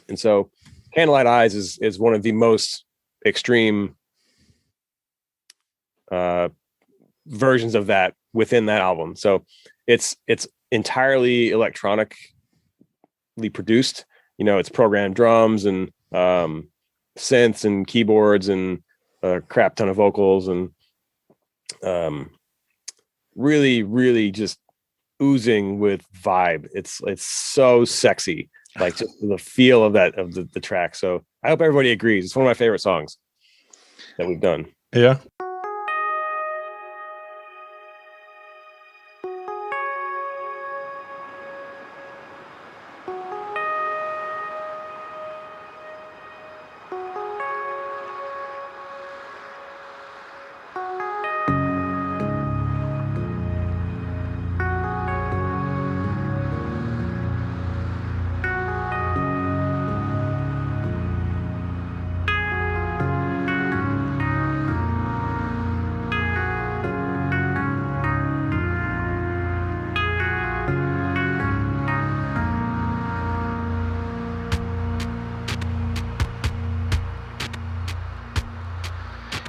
And so Candlelight Eyes is one of the most extreme versions of that within that album. So it's entirely electronically produced. It's programmed drums and synths and keyboards and a crap ton of vocals and really, really just oozing with vibe. It's so sexy, like just the feel of that of the track. So I hope everybody agrees. It's one of my favorite songs that we've done. Yeah.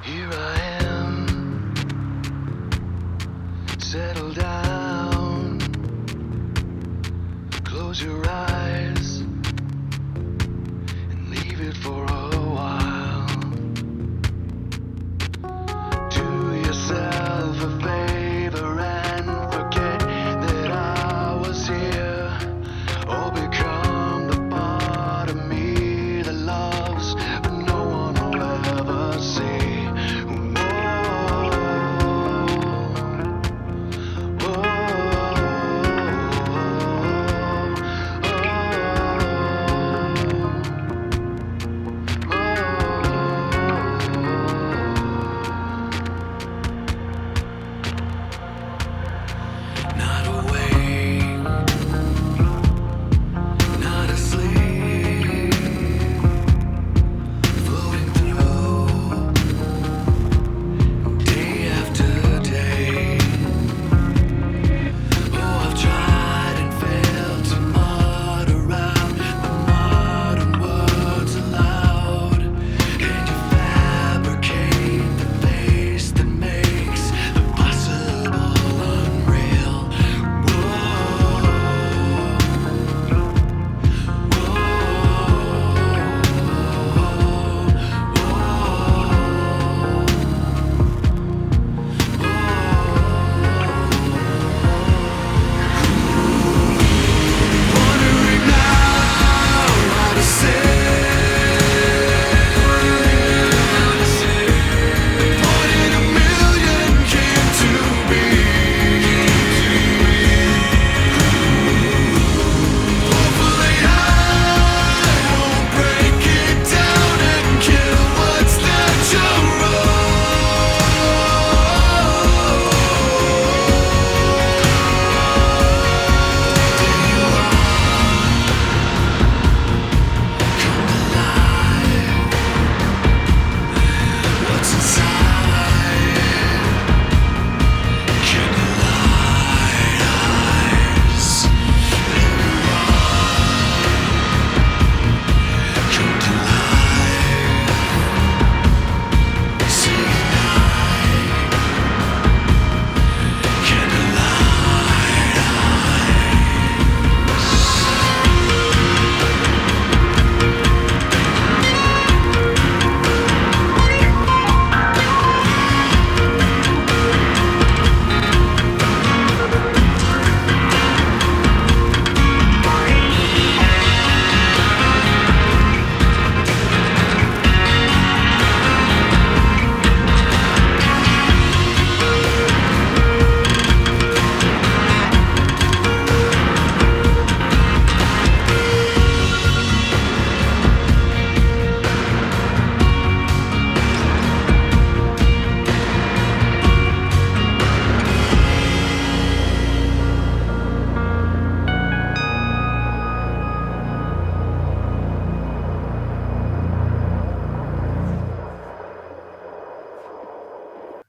Here I am, settle down, close your eyes, and leave it for a while. Do yourself a favor and forget that I was here, or become the part of me that loves, but no one will ever see.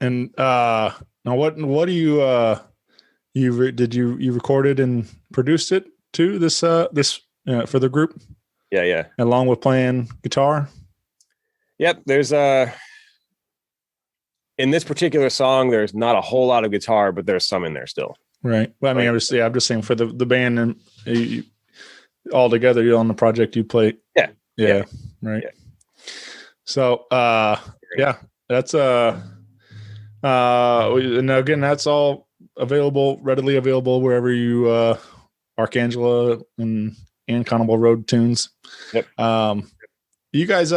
And now what do you you recorded and produced it too this for the group Yeah. along with playing guitar? Yep. There's in this particular song, there's not a whole lot of guitar, but there's some in there still. Right. Well, I mean, I'm just saying for the band and all together, you're on the project, you play. Yeah. Right. Yeah. So, yeah, that's and again, that's all readily available wherever you Arkangela and Connibal Road tunes. Yep. You guys,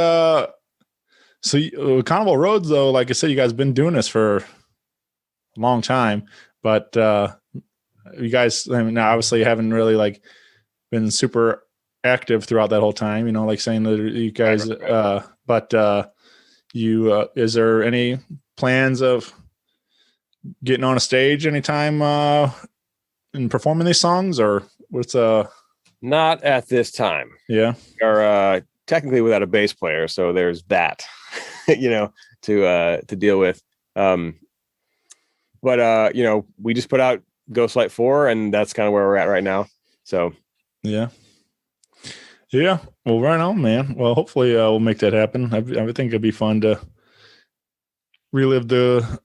Connibal Roads though, like I said, you guys been doing this for a long time, but you guys, I mean, obviously you haven't really like been super active throughout that whole time, like saying that you guys, but is there any plans of getting on a stage anytime and performing these songs, or what's not at this time? Yeah. Or technically without a bass player, so there's that to deal with. But we just put out Ghostlight 4, and that's kind of where we're at right now. So yeah. Well, right on, man. Well, hopefully we'll make that happen. I think it'd be fun to relive the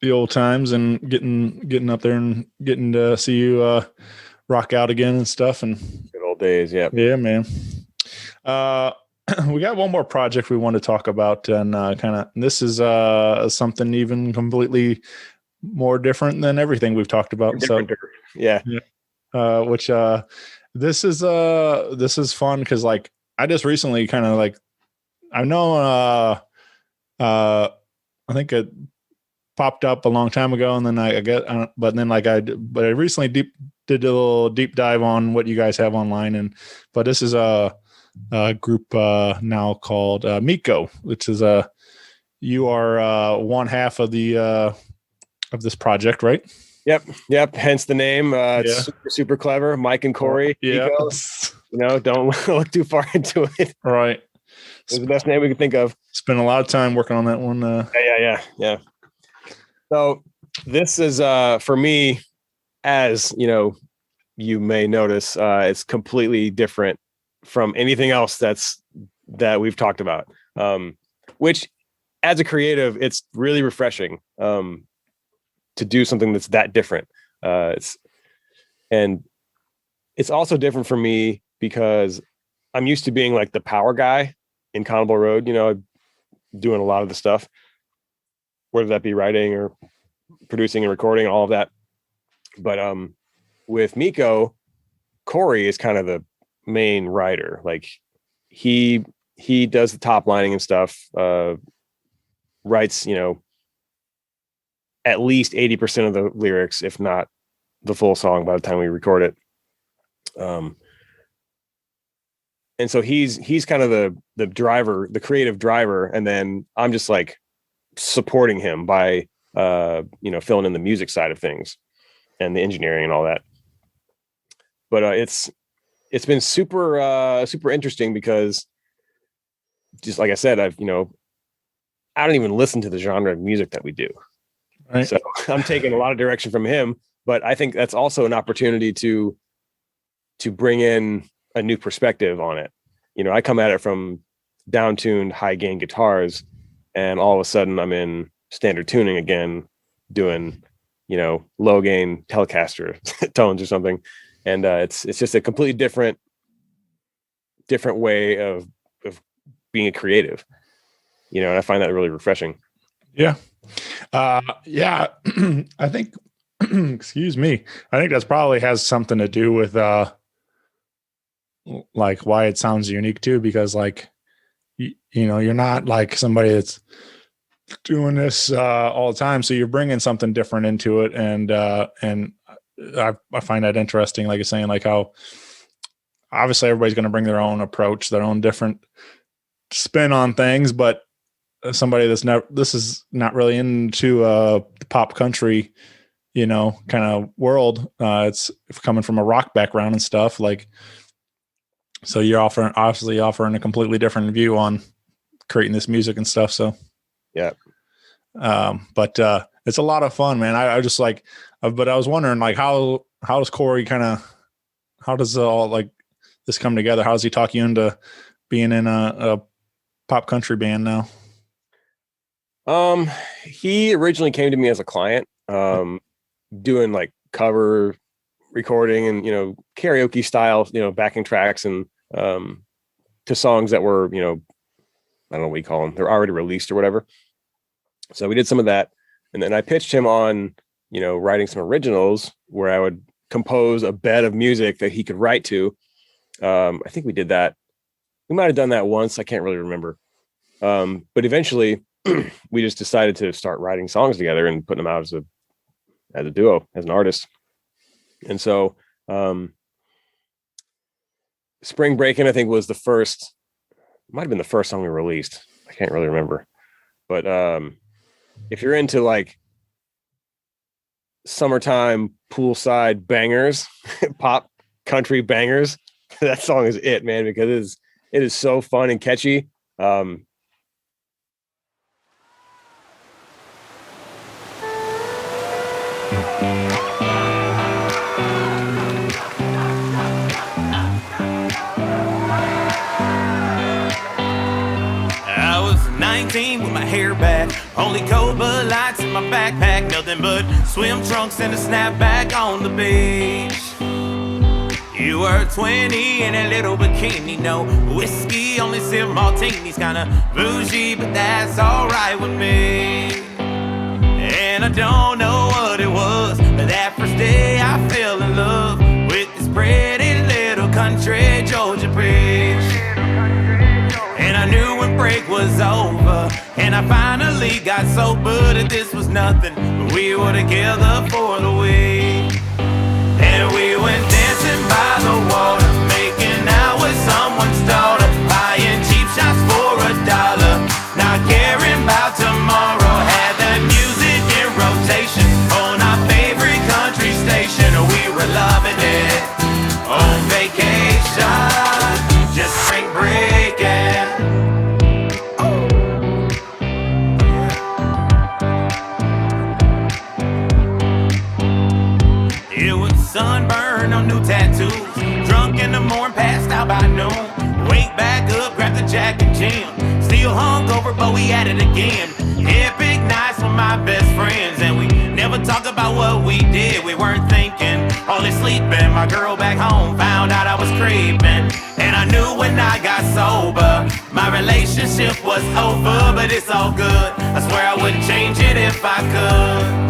old times and getting up there and getting to see you rock out again and stuff. And good old days. Yeah. Yeah, man. We got one more project we want to talk about, and this is something even completely more different than everything we've talked about. So yeah. Which this is fun because like I just recently kind of like I know I think it popped up a long time ago, and then I recently did a little deep dive on what you guys have online, but this is a group now called Miko, which is you are one half of the of this project, right? Yep. Hence the name. It's super clever. Mike and Corey. Yeah. Miko. Don't look too far into it. Right. It's the best name we could think of. Spent a lot of time working on that one. Yeah. So this is for me, as you may notice, it's completely different from anything else that we've talked about. Which, as a creative, it's really refreshing to do something that's that different. It's also different for me because I'm used to being like the power guy in Connibal Road, doing a lot of the stuff, whether that be writing or producing and recording, all of that. But with Miko, Corey is kind of the main writer. Like he does the top lining and stuff, writes, at least 80% of the lyrics, if not the full song by the time we record it. And so he's kind of the driver, the creative driver. And then I'm just like supporting him by, filling in the music side of things and the engineering and all that. But it's been super interesting because just like I said, I don't even listen to the genre of music that we do. Right. So I'm taking a lot of direction from him, but I think that's also an opportunity to bring in a new perspective on it. I come at it from down-tuned, high-gain guitars, and all of a sudden I'm in standard tuning again, doing, low-gain Telecaster tones or something. And it's just a completely different way of being a creative, and I find that really refreshing. Yeah. I think, excuse me. I think that's probably has something to do with, like why it sounds unique too, because like, you're not like somebody that's doing this, all the time. So you're bringing something different into it. And I find that interesting. Like you're saying, like how obviously everybody's going to bring their own approach, their own different spin on things, but somebody this is not really into the pop country, kind of world. It's coming from a rock background and stuff like, so you're offering a completely different view on creating this music and stuff. So, yeah. But it's a lot of fun, man. I just like, but I was wondering like how does Corey how does all like this come together? How does he talk you into being in a pop country band now? He originally came to me as a client, doing like cover recording and, karaoke style, backing tracks and, to songs that were, I don't know what you call them. They're already released or whatever. So we did some of that. And then I pitched him on, writing some originals where I would compose a bed of music that he could write to. I think we did that. We might've done that once. I can't really remember. But eventually we just decided to start writing songs together and putting them out as a duo, as an artist. And so, Spring Breakin', I think was might've been the first song we released. I can't really remember, but, if you're into like summertime poolside bangers, pop country bangers, that song is it, man, because it is so fun and catchy. I was 19 with my hair back, only Cobra lights in my backpack, nothing but swim trunks and a snapback on the beach. You were 20 in a little bikini, no whiskey, only sip martinis, kinda bougie, but that's alright with me. And I don't know what it was, but that first day I fell in love with this pretty little country Georgia bridge. And I knew when break was over, and I finally got sober that this was nothing, but we were together for the week. And we went dancing by the water, making out with someone's daughter, buying cheap shots for $1, not caring about tomorrow. Had that music in rotation on our favorite country station. We were loving it on vacation, just spring breaking. It was sunburn on new tattoos, drunk in the morning, passed out by noon. Wake back up, grab the Jack and Jim, still hungover, but we at it again. Epic nights with my best friends, and we never talk about what we did. We weren't thinking, only sleeping. My girl back home found out I was creeping, and I knew when I got sober my relationship was over. But it's all good, I swear I wouldn't change it if I could.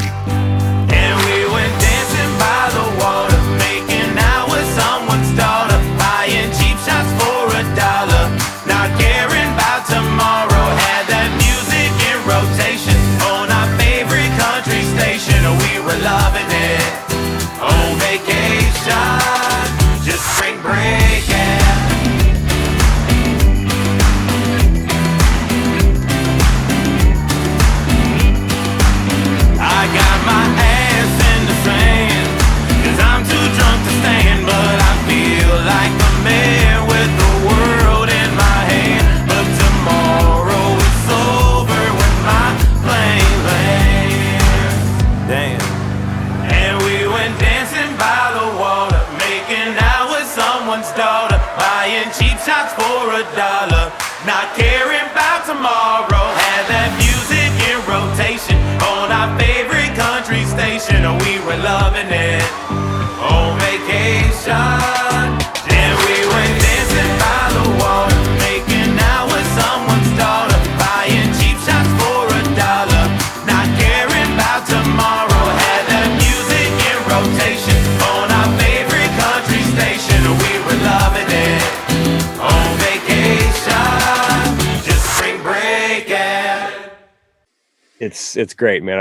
And we went dancing by the water, making out with someone's daughter, buying cheap shots for $1, not caring about tomorrow. Had that music in rotation on our favorite country station. We were loving it on vacation, just spring breaking. I got my ass in the sand, 'cause I'm too drunk to stand, but I feel like a man with the world in my hand. But tomorrow it's over when my plane lands. Damn. And we went dancing by the water, making out with someone's daughter, buying cheap shots for $1, not caring about tomorrow. Had that music in rotation on our favorite country station. We were loving it on vacation. And we went dancing by the water, making out with someone's daughter, buying cheap shots for $1, not caring about tomorrow. Had that music in rotation on our favorite country station. We were loving it on vacation, just spring breaking. It's great, man.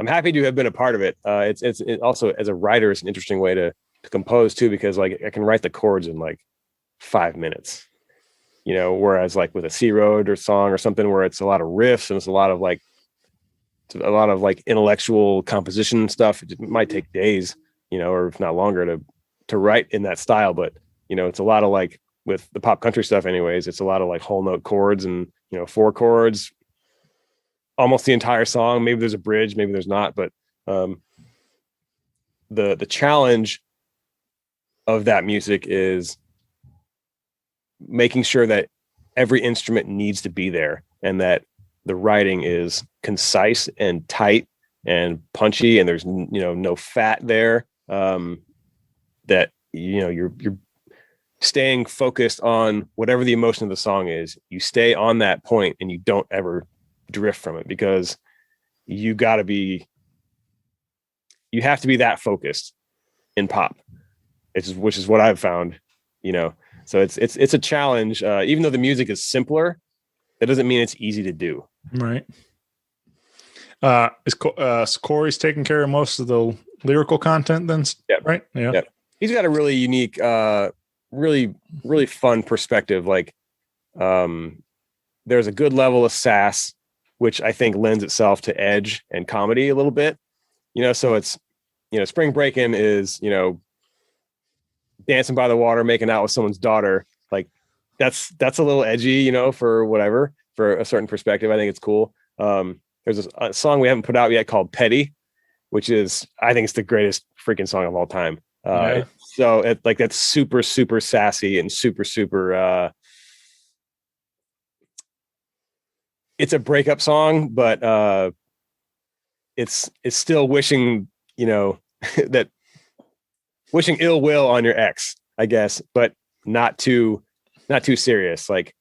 I'm happy to have been a part of it. It's also, as a writer, it's an interesting way to compose too, because like I can write the chords in like 5 minutes, whereas like with a C Road or song or something where it's a lot of riffs and it's a lot of like intellectual composition stuff, it might take days, or if not longer to write in that style. But it's a lot of like, with the pop country stuff anyways, it's a lot of like whole note chords and 4 chords, almost the entire song. Maybe there's a bridge, maybe there's not, but the challenge of that music is making sure that every instrument needs to be there and that the writing is concise and tight and punchy, and there's no fat there. That you're staying focused on whatever the emotion of the song is. You stay on that point and you don't ever drift from it, because you have to be that focused in pop. Which is what I've found, So it's a challenge. Even though the music is simpler, that doesn't mean it's easy to do. Right. Is Corey's taking care of most of the lyrical content then? Yep. Right. Yeah. Yep. He's got a really unique, really, really fun perspective. Like, there's a good level of sass, which I think lends itself to edge and comedy a little bit, so it's, Spring Breakin' is, dancing by the water, making out with someone's daughter. Like that's a little edgy, for a certain perspective. I think it's cool. There's a song we haven't put out yet called Petty, which is, I think it's the greatest freaking song of all time. So that's super, super sassy and super, super, it's a breakup song, but, it's still wishing, that wishing ill will on your ex, I guess, but not too serious. Like,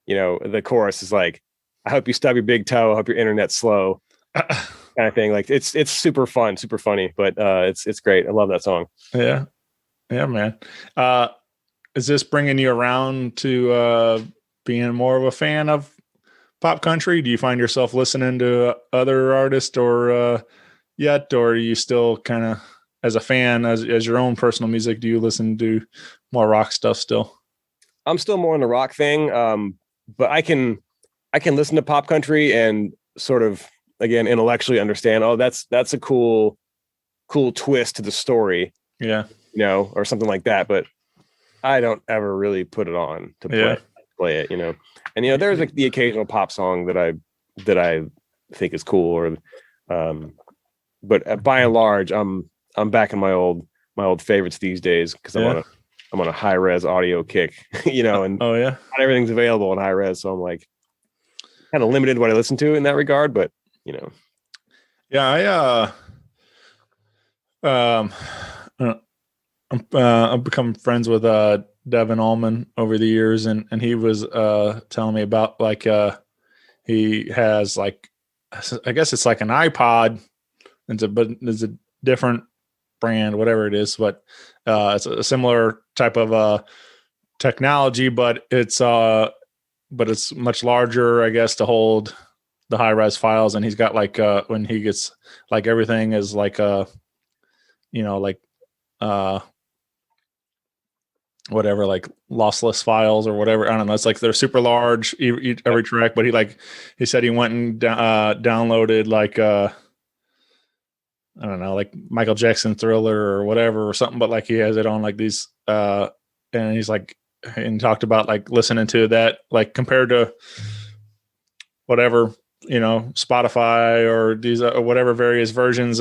the chorus is like, I hope you stub your big toe. I hope your internet's slow, kind of thing. Like it's super fun, super funny, but it's great. I love that song. Yeah. Yeah, man. Is this bringing you around to being more of a fan of pop country? Do you find yourself listening to other artists or are you still kind of, as a fan, as your own personal music, do you listen to more rock stuff still? I'm still more in the rock thing. But I can listen to pop country and sort of, again, intellectually understand, oh, that's a cool twist to the story. Yeah. Or something like that. But I don't ever really put it on to play it, and, there's like the occasional pop song that I think is cool, but by and large, I'm back in my old favorites these days, because I'm on a high res audio kick, and oh yeah, not everything's available in high res, so I'm like kind of limited what I listen to in that regard. But yeah, I've become friends with Devin Allman over the years, and he was telling me about he has I guess it's like an iPod, but it's a different brand, whatever it is, but it's a similar type of technology, but it's much larger, I guess, to hold the high res files. And he's got when he gets everything is whatever, lossless files or whatever. I don't know. It's they're super large, every track, but he said he went and downloaded I don't know, Michael Jackson Thriller or whatever or something, but he has it on these, and he's and talked about listening to that, compared to whatever, Spotify or these, or whatever various versions,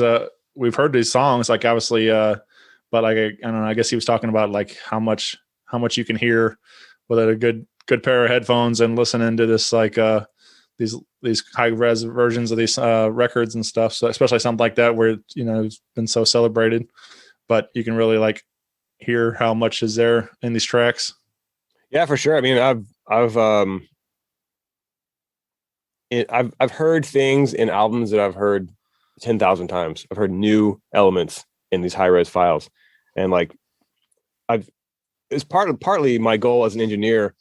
we've heard these songs, obviously, but I don't know, I guess he was talking about how much you can hear with a good pair of headphones and listening to this, these high res versions of these records and stuff. So especially something like that where it's been so celebrated, but you can really hear how much is there in these tracks. Yeah, for sure. I mean, I've heard things in albums that I've heard 10,000 times. I've heard new elements in these high res files, and it's partly my goal as an engineer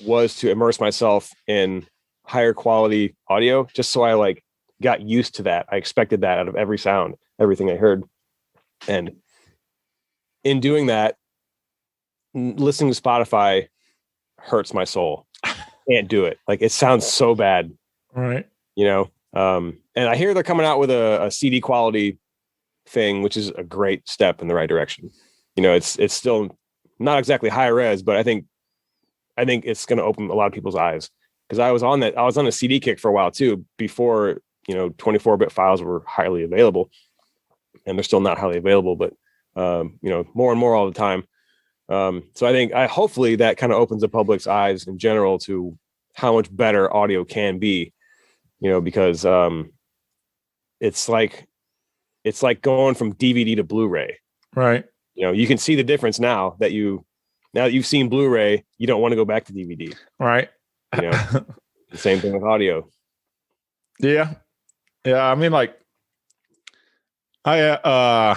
was to immerse myself in higher quality audio, just so I got used to that. I expected that out of every sound, everything I heard. And in doing that, listening to Spotify hurts my soul. Can't do it. It sounds so bad. Right. And I hear they're coming out with a CD quality thing, which is a great step in the right direction. It's still not exactly high res, but I think it's going to open a lot of people's eyes. because I was on a CD kick for a while too, before 24-bit files were highly available, and they're still not highly available, but more and more all the time. So I think hopefully that kind of opens the public's eyes in general to how much better audio can be, because it's like going from DVD to Blu-ray. Right. You can see the difference now that you've seen Blu-ray, you don't want to go back to DVD. Right. The same thing with audio. Yeah. Yeah. I mean, like, I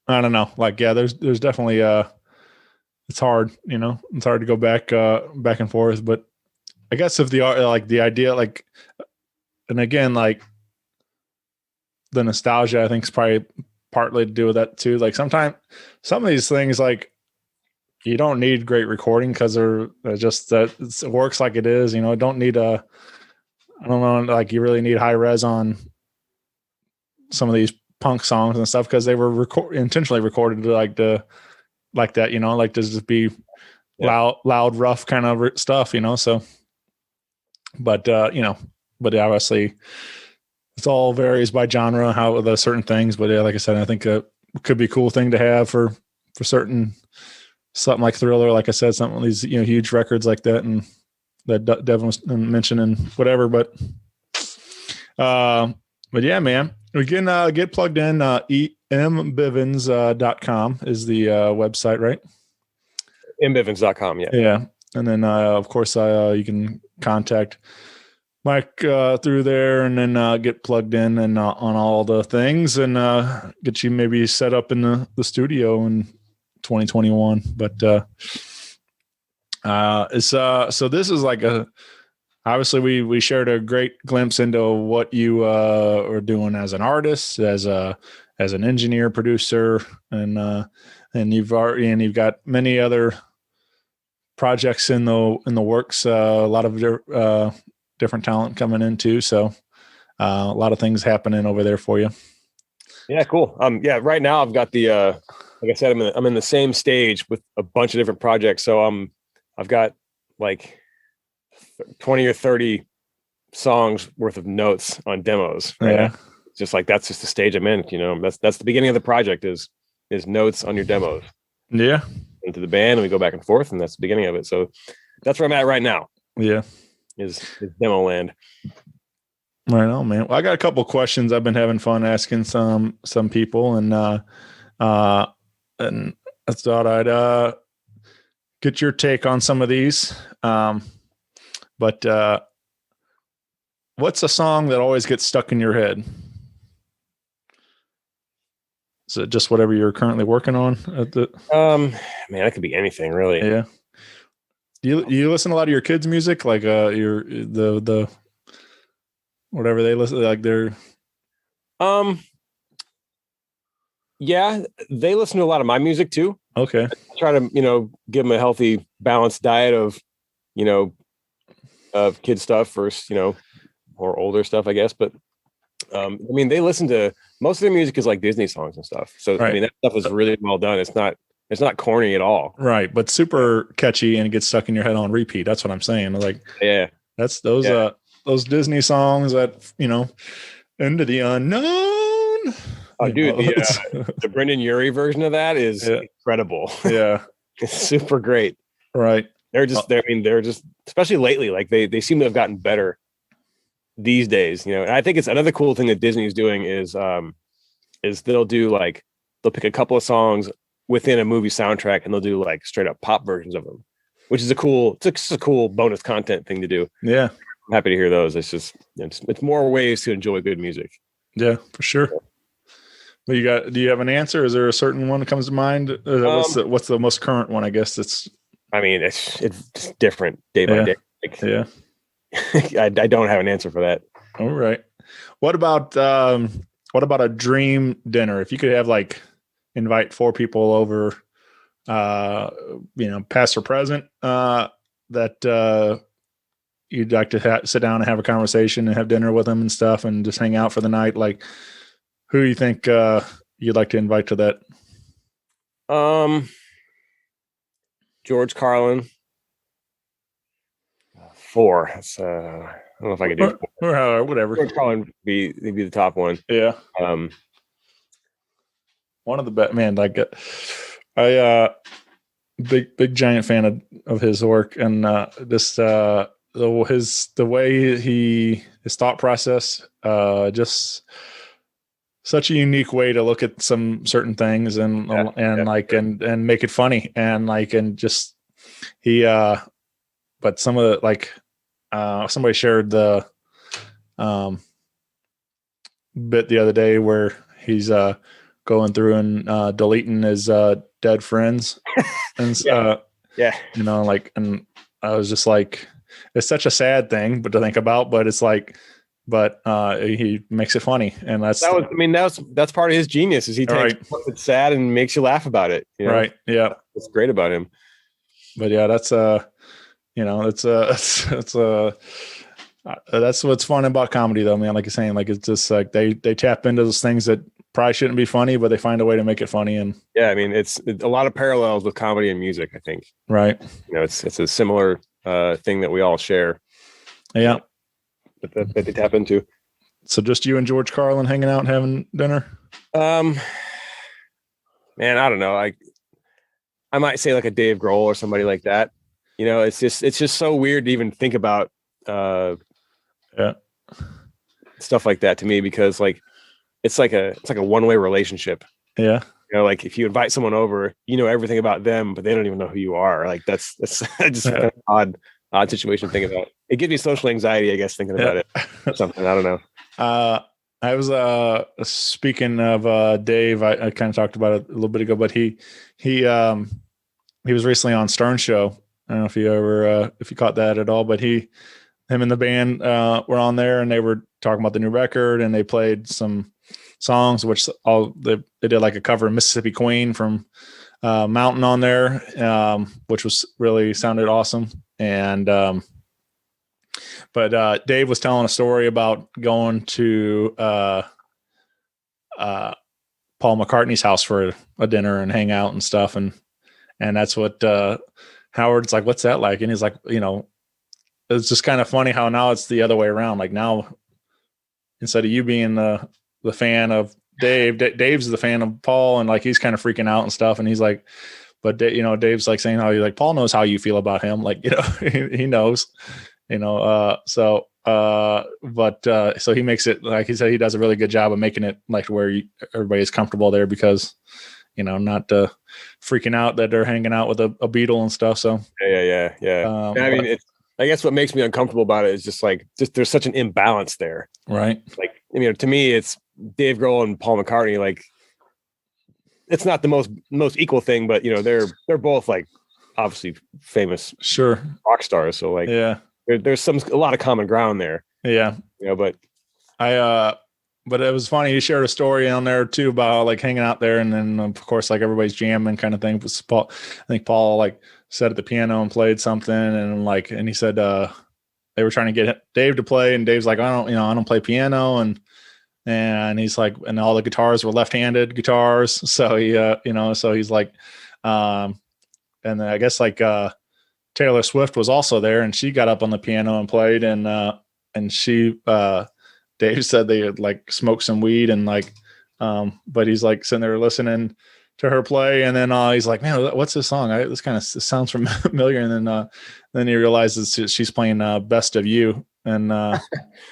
don't know. Like, yeah, there's definitely, it's hard, it's hard to go back and forth, but I guess if the idea, like, and again, like the nostalgia, I think is probably partly to do with that too. Like sometimes some of these things, like, you don't need great recording because they're just that it works like it is, don't need I don't know, like you really need high res on some of these punk songs and stuff because they were intentionally recorded like that, like to just be loud, rough kind of stuff, so, but but obviously it's all varies by genre, how the certain things, but yeah, like I said, I think it could be a cool thing to have for certain, something like Thriller, like I said, something of these, huge records like that, and that Devin was mentioning whatever, but yeah, man, we can get plugged in. mbivens.com is the website, right? mbivens.com. Yeah. And then, of course, you can contact Mike through there, and then get plugged in and on all the things, and get you maybe set up in the studio in 2021. But it's so this is like obviously we shared a great glimpse into what you are doing as an artist, as an engineer, producer, and you've got many other projects in the works, a lot of different talent coming in too. So a lot of things happening over there for you. Yeah, cool. Right now I've got the like I said, I'm in the same stage with a bunch of different projects. So I've got like 20 or 30 songs worth of notes on demos right now. Just like that's just the stage I'm in. That's the beginning of the project is notes on your demos. Yeah. Into the band, and we go back and forth, and that's the beginning of it. So that's where I'm at right now. Yeah. Is demo land. Right on, man. Well, I got a couple questions I've been having fun asking some people, and I thought I'd get your take on some of these. But what's a song that always gets stuck in your head? Is it just whatever you're currently working on at the? Man, that could be anything, really. Yeah. Do you listen to a lot of your kids' music, like your the whatever they listen, like they're? Yeah, they listen to a lot of my music too. Okay. I try to give them a healthy, balanced diet of of kid stuff versus or older stuff, I guess. But they listen to most of their music is like Disney songs and stuff. So right. that stuff is really well done. It's not corny at all. Right, but super catchy and it gets stuck in your head on repeat. That's what I'm saying. Like, yeah, that's those Disney songs that Into the Unknown. Oh, dude, the Brendan Urie version of that is incredible. Yeah, it's super great. Right. They're just especially lately, like they seem to have gotten better these days. And I think it's another cool thing that Disney is doing is they'll pick a couple of songs within a movie soundtrack and they'll do like straight up pop versions of them, which is a cool bonus content thing to do. Yeah, I'm happy to hear those. It's just it's more ways to enjoy good music. Yeah, for sure. But do you have an answer? Is there a certain one that comes to mind? What's the most current one? I guess it's just different day by day. Yeah. I don't have an answer for that. All right. What about a dream dinner? If you could have invite 4 people over, past or present, that you'd like to sit down and have a conversation and have dinner with them and stuff and just hang out for the night. Like, who do you think you'd like to invite to that? George Carlin, 4. That's I don't know if I could do or whatever. George Carlin be the top one. Yeah. One of the best, man. Like, big giant fan of his work, and the way his thought process, just such a unique way to look at some certain things, and make it funny, and just but some of the somebody shared the bit the other day where he's going through and deleting his dead friends, and and I was just like, it's such a sad thing, but to think about, but it's like, he makes it funny, and that's part of his genius, is he takes something sad and makes you laugh about it. Right. Yeah. It's great about him. But yeah, that's that's what's fun about comedy, though, man. Like you're saying, like, it's just like they tap into those things that probably shouldn't be funny, but they find a way to make it funny. And yeah, I mean, it's a lot of parallels with comedy and music, I think. Right. It's a similar thing that we all share. Yeah. That they tap into. So just you and George Carlin hanging out and having dinner? Man, I don't know. I might say like a Dave Grohl or somebody like that. It's just so weird to even think about stuff like that to me, because like it's like a one-way relationship. Yeah. Like if you invite someone over, everything about them, but they don't even know who you are. Like that's just kind of odd situation to think about. It gives me social anxiety, I guess, thinking about it. Something, I don't know. I was speaking of Dave. I kind of talked about it a little bit ago, but he was recently on Stern Show. I don't know if you ever if you caught that at all, but him and the band were on there, and they were talking about the new record, and they played some songs, which they did like a cover of Mississippi Queen from Mountain on there, which was really sounded awesome. And but Dave was telling a story about going to Paul McCartney's house for a dinner and hang out and stuff, and that's what Howard's like, what's that like? And he's like, it's just kind of funny how now it's the other way around. Like now, instead of you being the fan of Dave, Dave's the fan of Paul, and like he's kind of freaking out and stuff. And he's like, but Dave's like saying how you like Paul knows how you feel about him, like he knows, so he makes it, like he said, he does a really good job of making it like where everybody's comfortable there, because not freaking out that they're hanging out with a Beatle and stuff. So yeah. I mean, I guess what makes me uncomfortable about it is just there's such an imbalance there, right? Like, to me, it's Dave Grohl and Paul McCartney. Like, it's not the most equal thing, but they're both like obviously famous, sure, rock stars. So like, yeah, there's a lot of common ground there. Yeah, but but it was funny. He shared a story on there too about like hanging out there, and then of course like everybody's jamming kind of thing. I think Paul like sat at the piano and played something, and he said they were trying to get Dave to play, and Dave's like, I don't play piano, and he's like, and all the guitars were left-handed guitars, so he so he's like, and then I guess like Taylor Swift was also there, and she got up on the piano and played, and she Dave said they had like smoked some weed, and like but he's like sitting there listening to her play, and then he's like, man, what's this song? This kind of sounds familiar. And then he realizes she's playing Best of You, and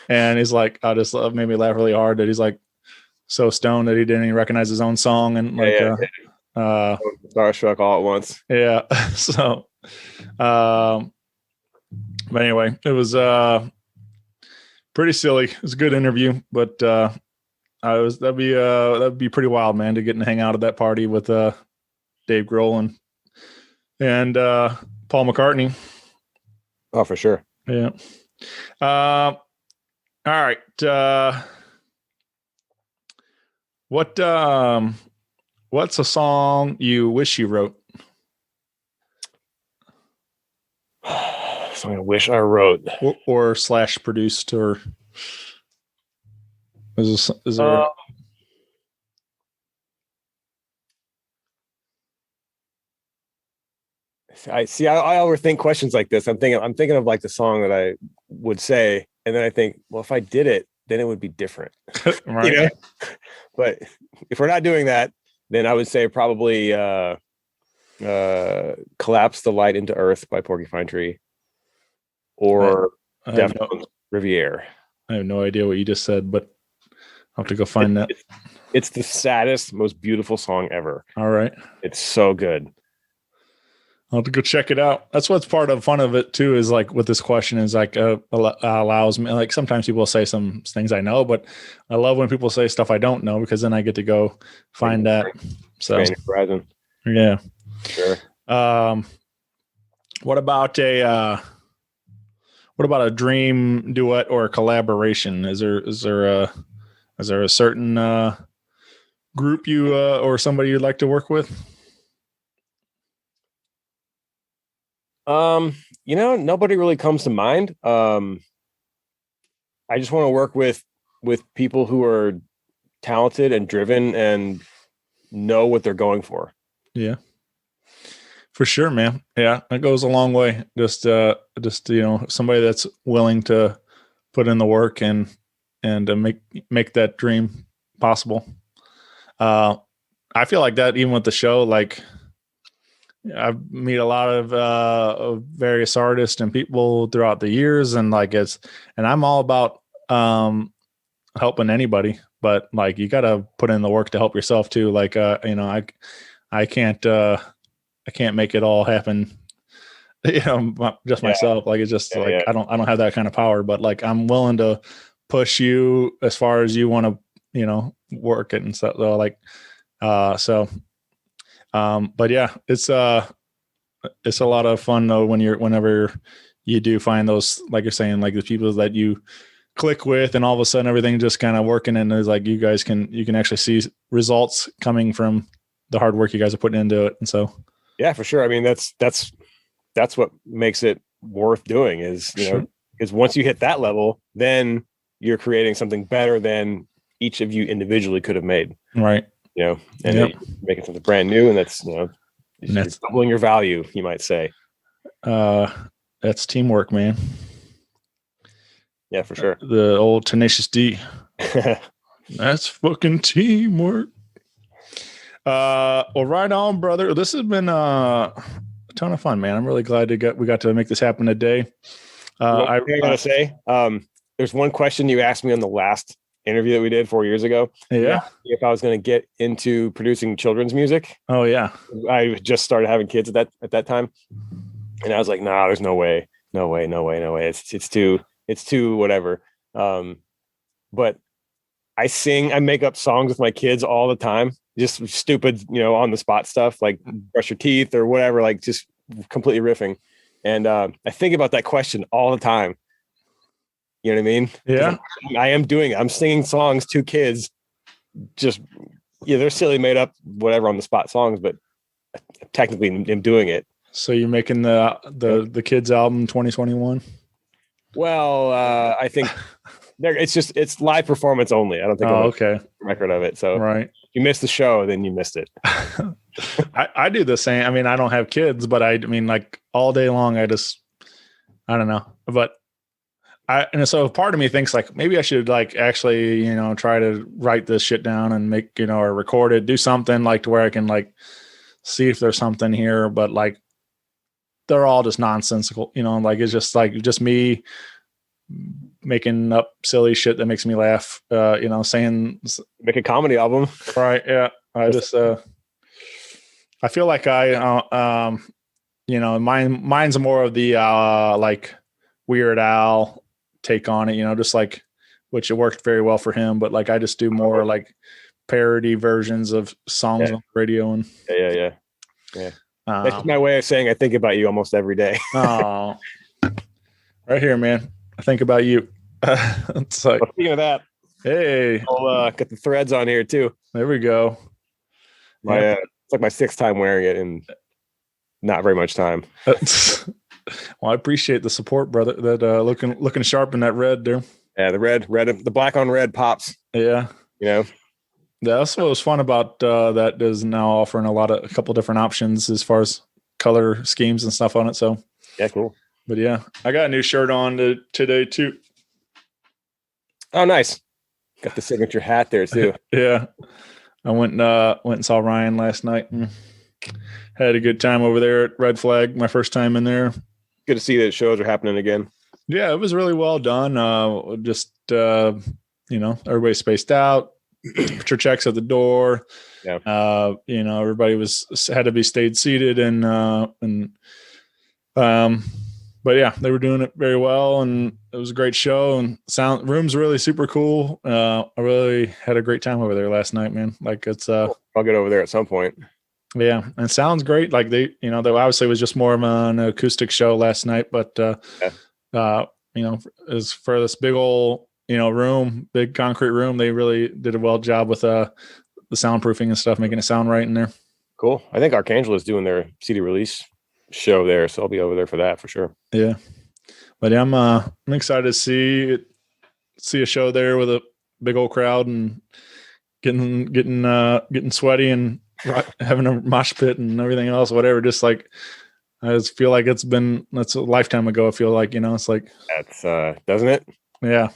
and he's like, just made me laugh really hard that he's like so stoned that he didn't even recognize his own song, and like starstruck all at once. Yeah. So but anyway, it was pretty silly. It was a good interview, but that'd be pretty wild, man, to get and hang out at that party with Dave Grohl and Paul McCartney. Oh, for sure. Yeah. All right. What's a song you wish you wrote? Song I wish I wrote, or / produced, or is there? I see. I overthink questions like this. I'm thinking of like the song that I would say, and then I think, well, if I did it, then it would be different. Right. You know? But if we're not doing that, then I would say probably Collapse the Light into Earth by Porcupine Tree, or I have, Deftones Riviere. I have no idea what you just said, but I'll have to go find that. It's the saddest, most beautiful song ever. All right. It's so good. I'll have to go check it out. That's what's part of the fun of it too, is like with this question is like allows me, like sometimes people say some things I know, but I love when people say stuff I don't know, because then I get to go find that. So Horizon. yeah. Sure. What about a dream duet or a collaboration? Is there a certain group you or somebody you'd like to work with? Nobody really comes to mind. I just want to work with people who are talented and driven and know what they're going for. Yeah, for sure, man. Yeah, that goes a long way. Just somebody that's willing to put in the work and make that dream possible. I feel like that even with the show, like I meet a lot of various artists and people throughout the years, and I'm all about helping anybody, but like you got to put in the work to help yourself too. Like I can't make it all happen, just myself. Like it's just I don't have that kind of power, but like I'm willing to push you as far as you want to work it and stuff. So but yeah, it's a lot of fun though whenever you do find those, like you're saying, like the people that you click with, and all of a sudden everything just kind of working, and it's like you can actually see results coming from the hard work you guys are putting into it. And so yeah, for sure. I mean, that's what makes it worth doing is because once you hit that level, then you're creating something better than each of you individually could have made. Right. And then making something brand new, and that's that's doubling your value, you might say. That's teamwork, man. Yeah, for sure. The old Tenacious D. That's fucking teamwork. Well, right on, brother. This has been a ton of fun, man. I'm really glad we got to make this happen today. I gotta say, there's one question you asked me on the last interview that we did 4 years ago. Yeah. If I was going to get into producing children's music. Oh yeah. I just started having kids at that time. And I was like, nah, there's no way. It's too whatever. But I make up songs with my kids all the time. Just stupid, on the spot stuff like brush your teeth or whatever, like just completely riffing. And I think about that question all the time. You know what I mean? Yeah. I am doing it. I'm singing songs to kids. Just, they're silly, made up, whatever on the spot songs, but technically I'm doing it. So you're making the kids album 2021? Well, I think it's live performance only. I don't think I'll okay. make a record of it. So right. If you missed the show, then you missed it. I do the same. I mean, I don't have kids, but I mean, like all day long, I don't know. But and so part of me thinks like maybe I should like actually, try to write this shit down and make, or record it, do something like to where I can like see if there's something here. But like they're all just nonsensical, like it's just me making up silly shit that makes me laugh, saying make a comedy album. Right. Yeah. I feel like mine's more of the like Weird Al take on it, just like, which it worked very well for him, but like I just do more like parody versions of songs on the radio. And yeah. That's just my way of saying I think about you almost every day. Oh, right here, man. I think about you. It's like, well, speaking of that, hey, I'll get the threads on here too. There we go. It's like my 6th time wearing it in not very much time. Well, I appreciate the support, brother. That looking sharp in that red there. Yeah, the red, the black on red pops. Yeah, that's what was fun about that is now offering a couple different options as far as color schemes and stuff on it. So Yeah, cool. but yeah, I got a new shirt on today too. Oh, nice. Got the signature hat there too. Yeah. I went and saw Ryan last night and had a good time over there at Red Flag. My first time in there. Good to see that shows are happening again. Yeah, it was really well done. Everybody spaced out, temperature checks at the door. Yeah. Everybody had to be stayed seated but yeah, they were doing it very well, and it was a great show. And room's really super cool. I really had a great time over there last night, man. Like it's I'll get over there at some point. yeah, and it sounds great. Like they obviously it was just more of an acoustic show last night, but as for this big old room, big concrete room, they really did a well job with the soundproofing and stuff, making it sound right in there. Cool. I think Arkangela is doing their CD release show there, so I'll be over there for that for sure. Yeah, but yeah, I'm excited to see a show there with a big old crowd and getting sweaty and having a mosh pit and everything else, whatever. Just like I just feel like that's a lifetime ago. I feel like it's like that's doesn't it? Yeah.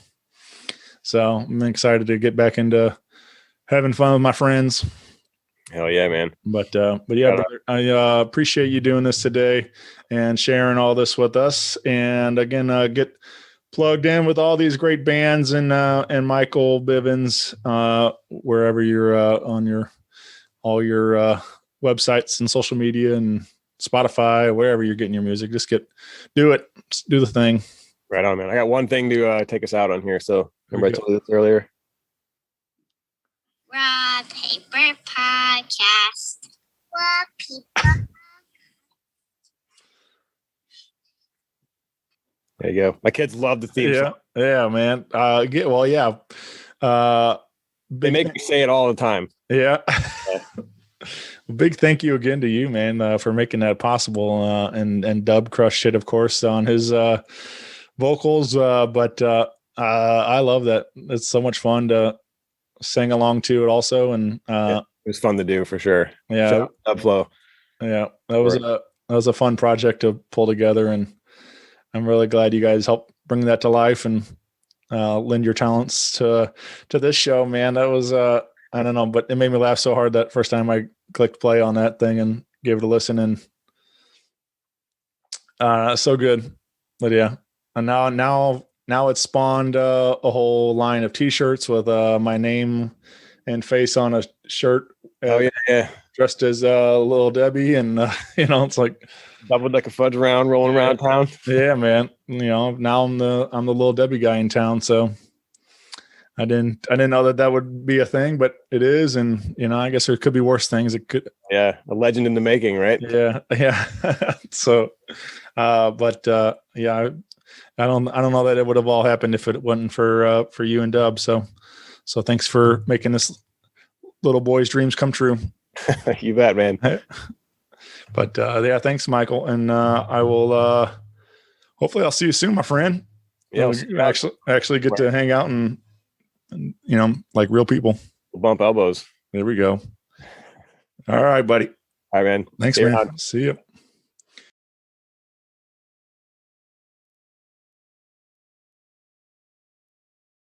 So I'm excited to get back into having fun with my friends. Hell yeah, man. But yeah, brother, I appreciate you doing this today and sharing all this with us. And again, get plugged in with all these great bands and Michael Bivens, wherever you're on all your websites and social media and Spotify, wherever you're getting your music. Just do it. Just do the thing. Right on, man. I got one thing to take us out on here. So remember I told you this earlier. Rock Paper Podcast. Rock Paper. There you go. My kids love the theme song. Yeah, man. They make me say it all the time. Yeah. Big thank you again to you, man, for making that possible. And Dub crushed it, of course, on his vocals. But I love that. It's so much fun to sing along to it also. And it was fun to do for sure. Yeah. Upflow. Yeah. That was a fun project to pull together. And I'm really glad you guys helped bring that to life and lend your talents to this show, man. That was, I don't know, but it made me laugh so hard that first time I clicked play on that thing and gave it a listen, and so good. But yeah, and now it's spawned a whole line of T-shirts with my name and face on a shirt. Oh yeah, dressed as Little Debbie, and it's like doubled like a fudge round rolling around town. Yeah, man. Now I'm the Little Debbie guy in town, so I didn't know that would be a thing, but it is. And, I guess there could be worse things. It could. Yeah. A legend in the making, right? Yeah. Yeah. So, yeah, I don't know that it would have all happened if it wasn't for you and Dub. So thanks for making this little boy's dreams come true. You bet, man. But, yeah, thanks, Michael. And, I will, hopefully I'll see you soon, my friend. Yeah. Actually get to hang out and like real people. We'll bump elbows. There we go. All right, buddy. All right, man. Thanks, man. See you.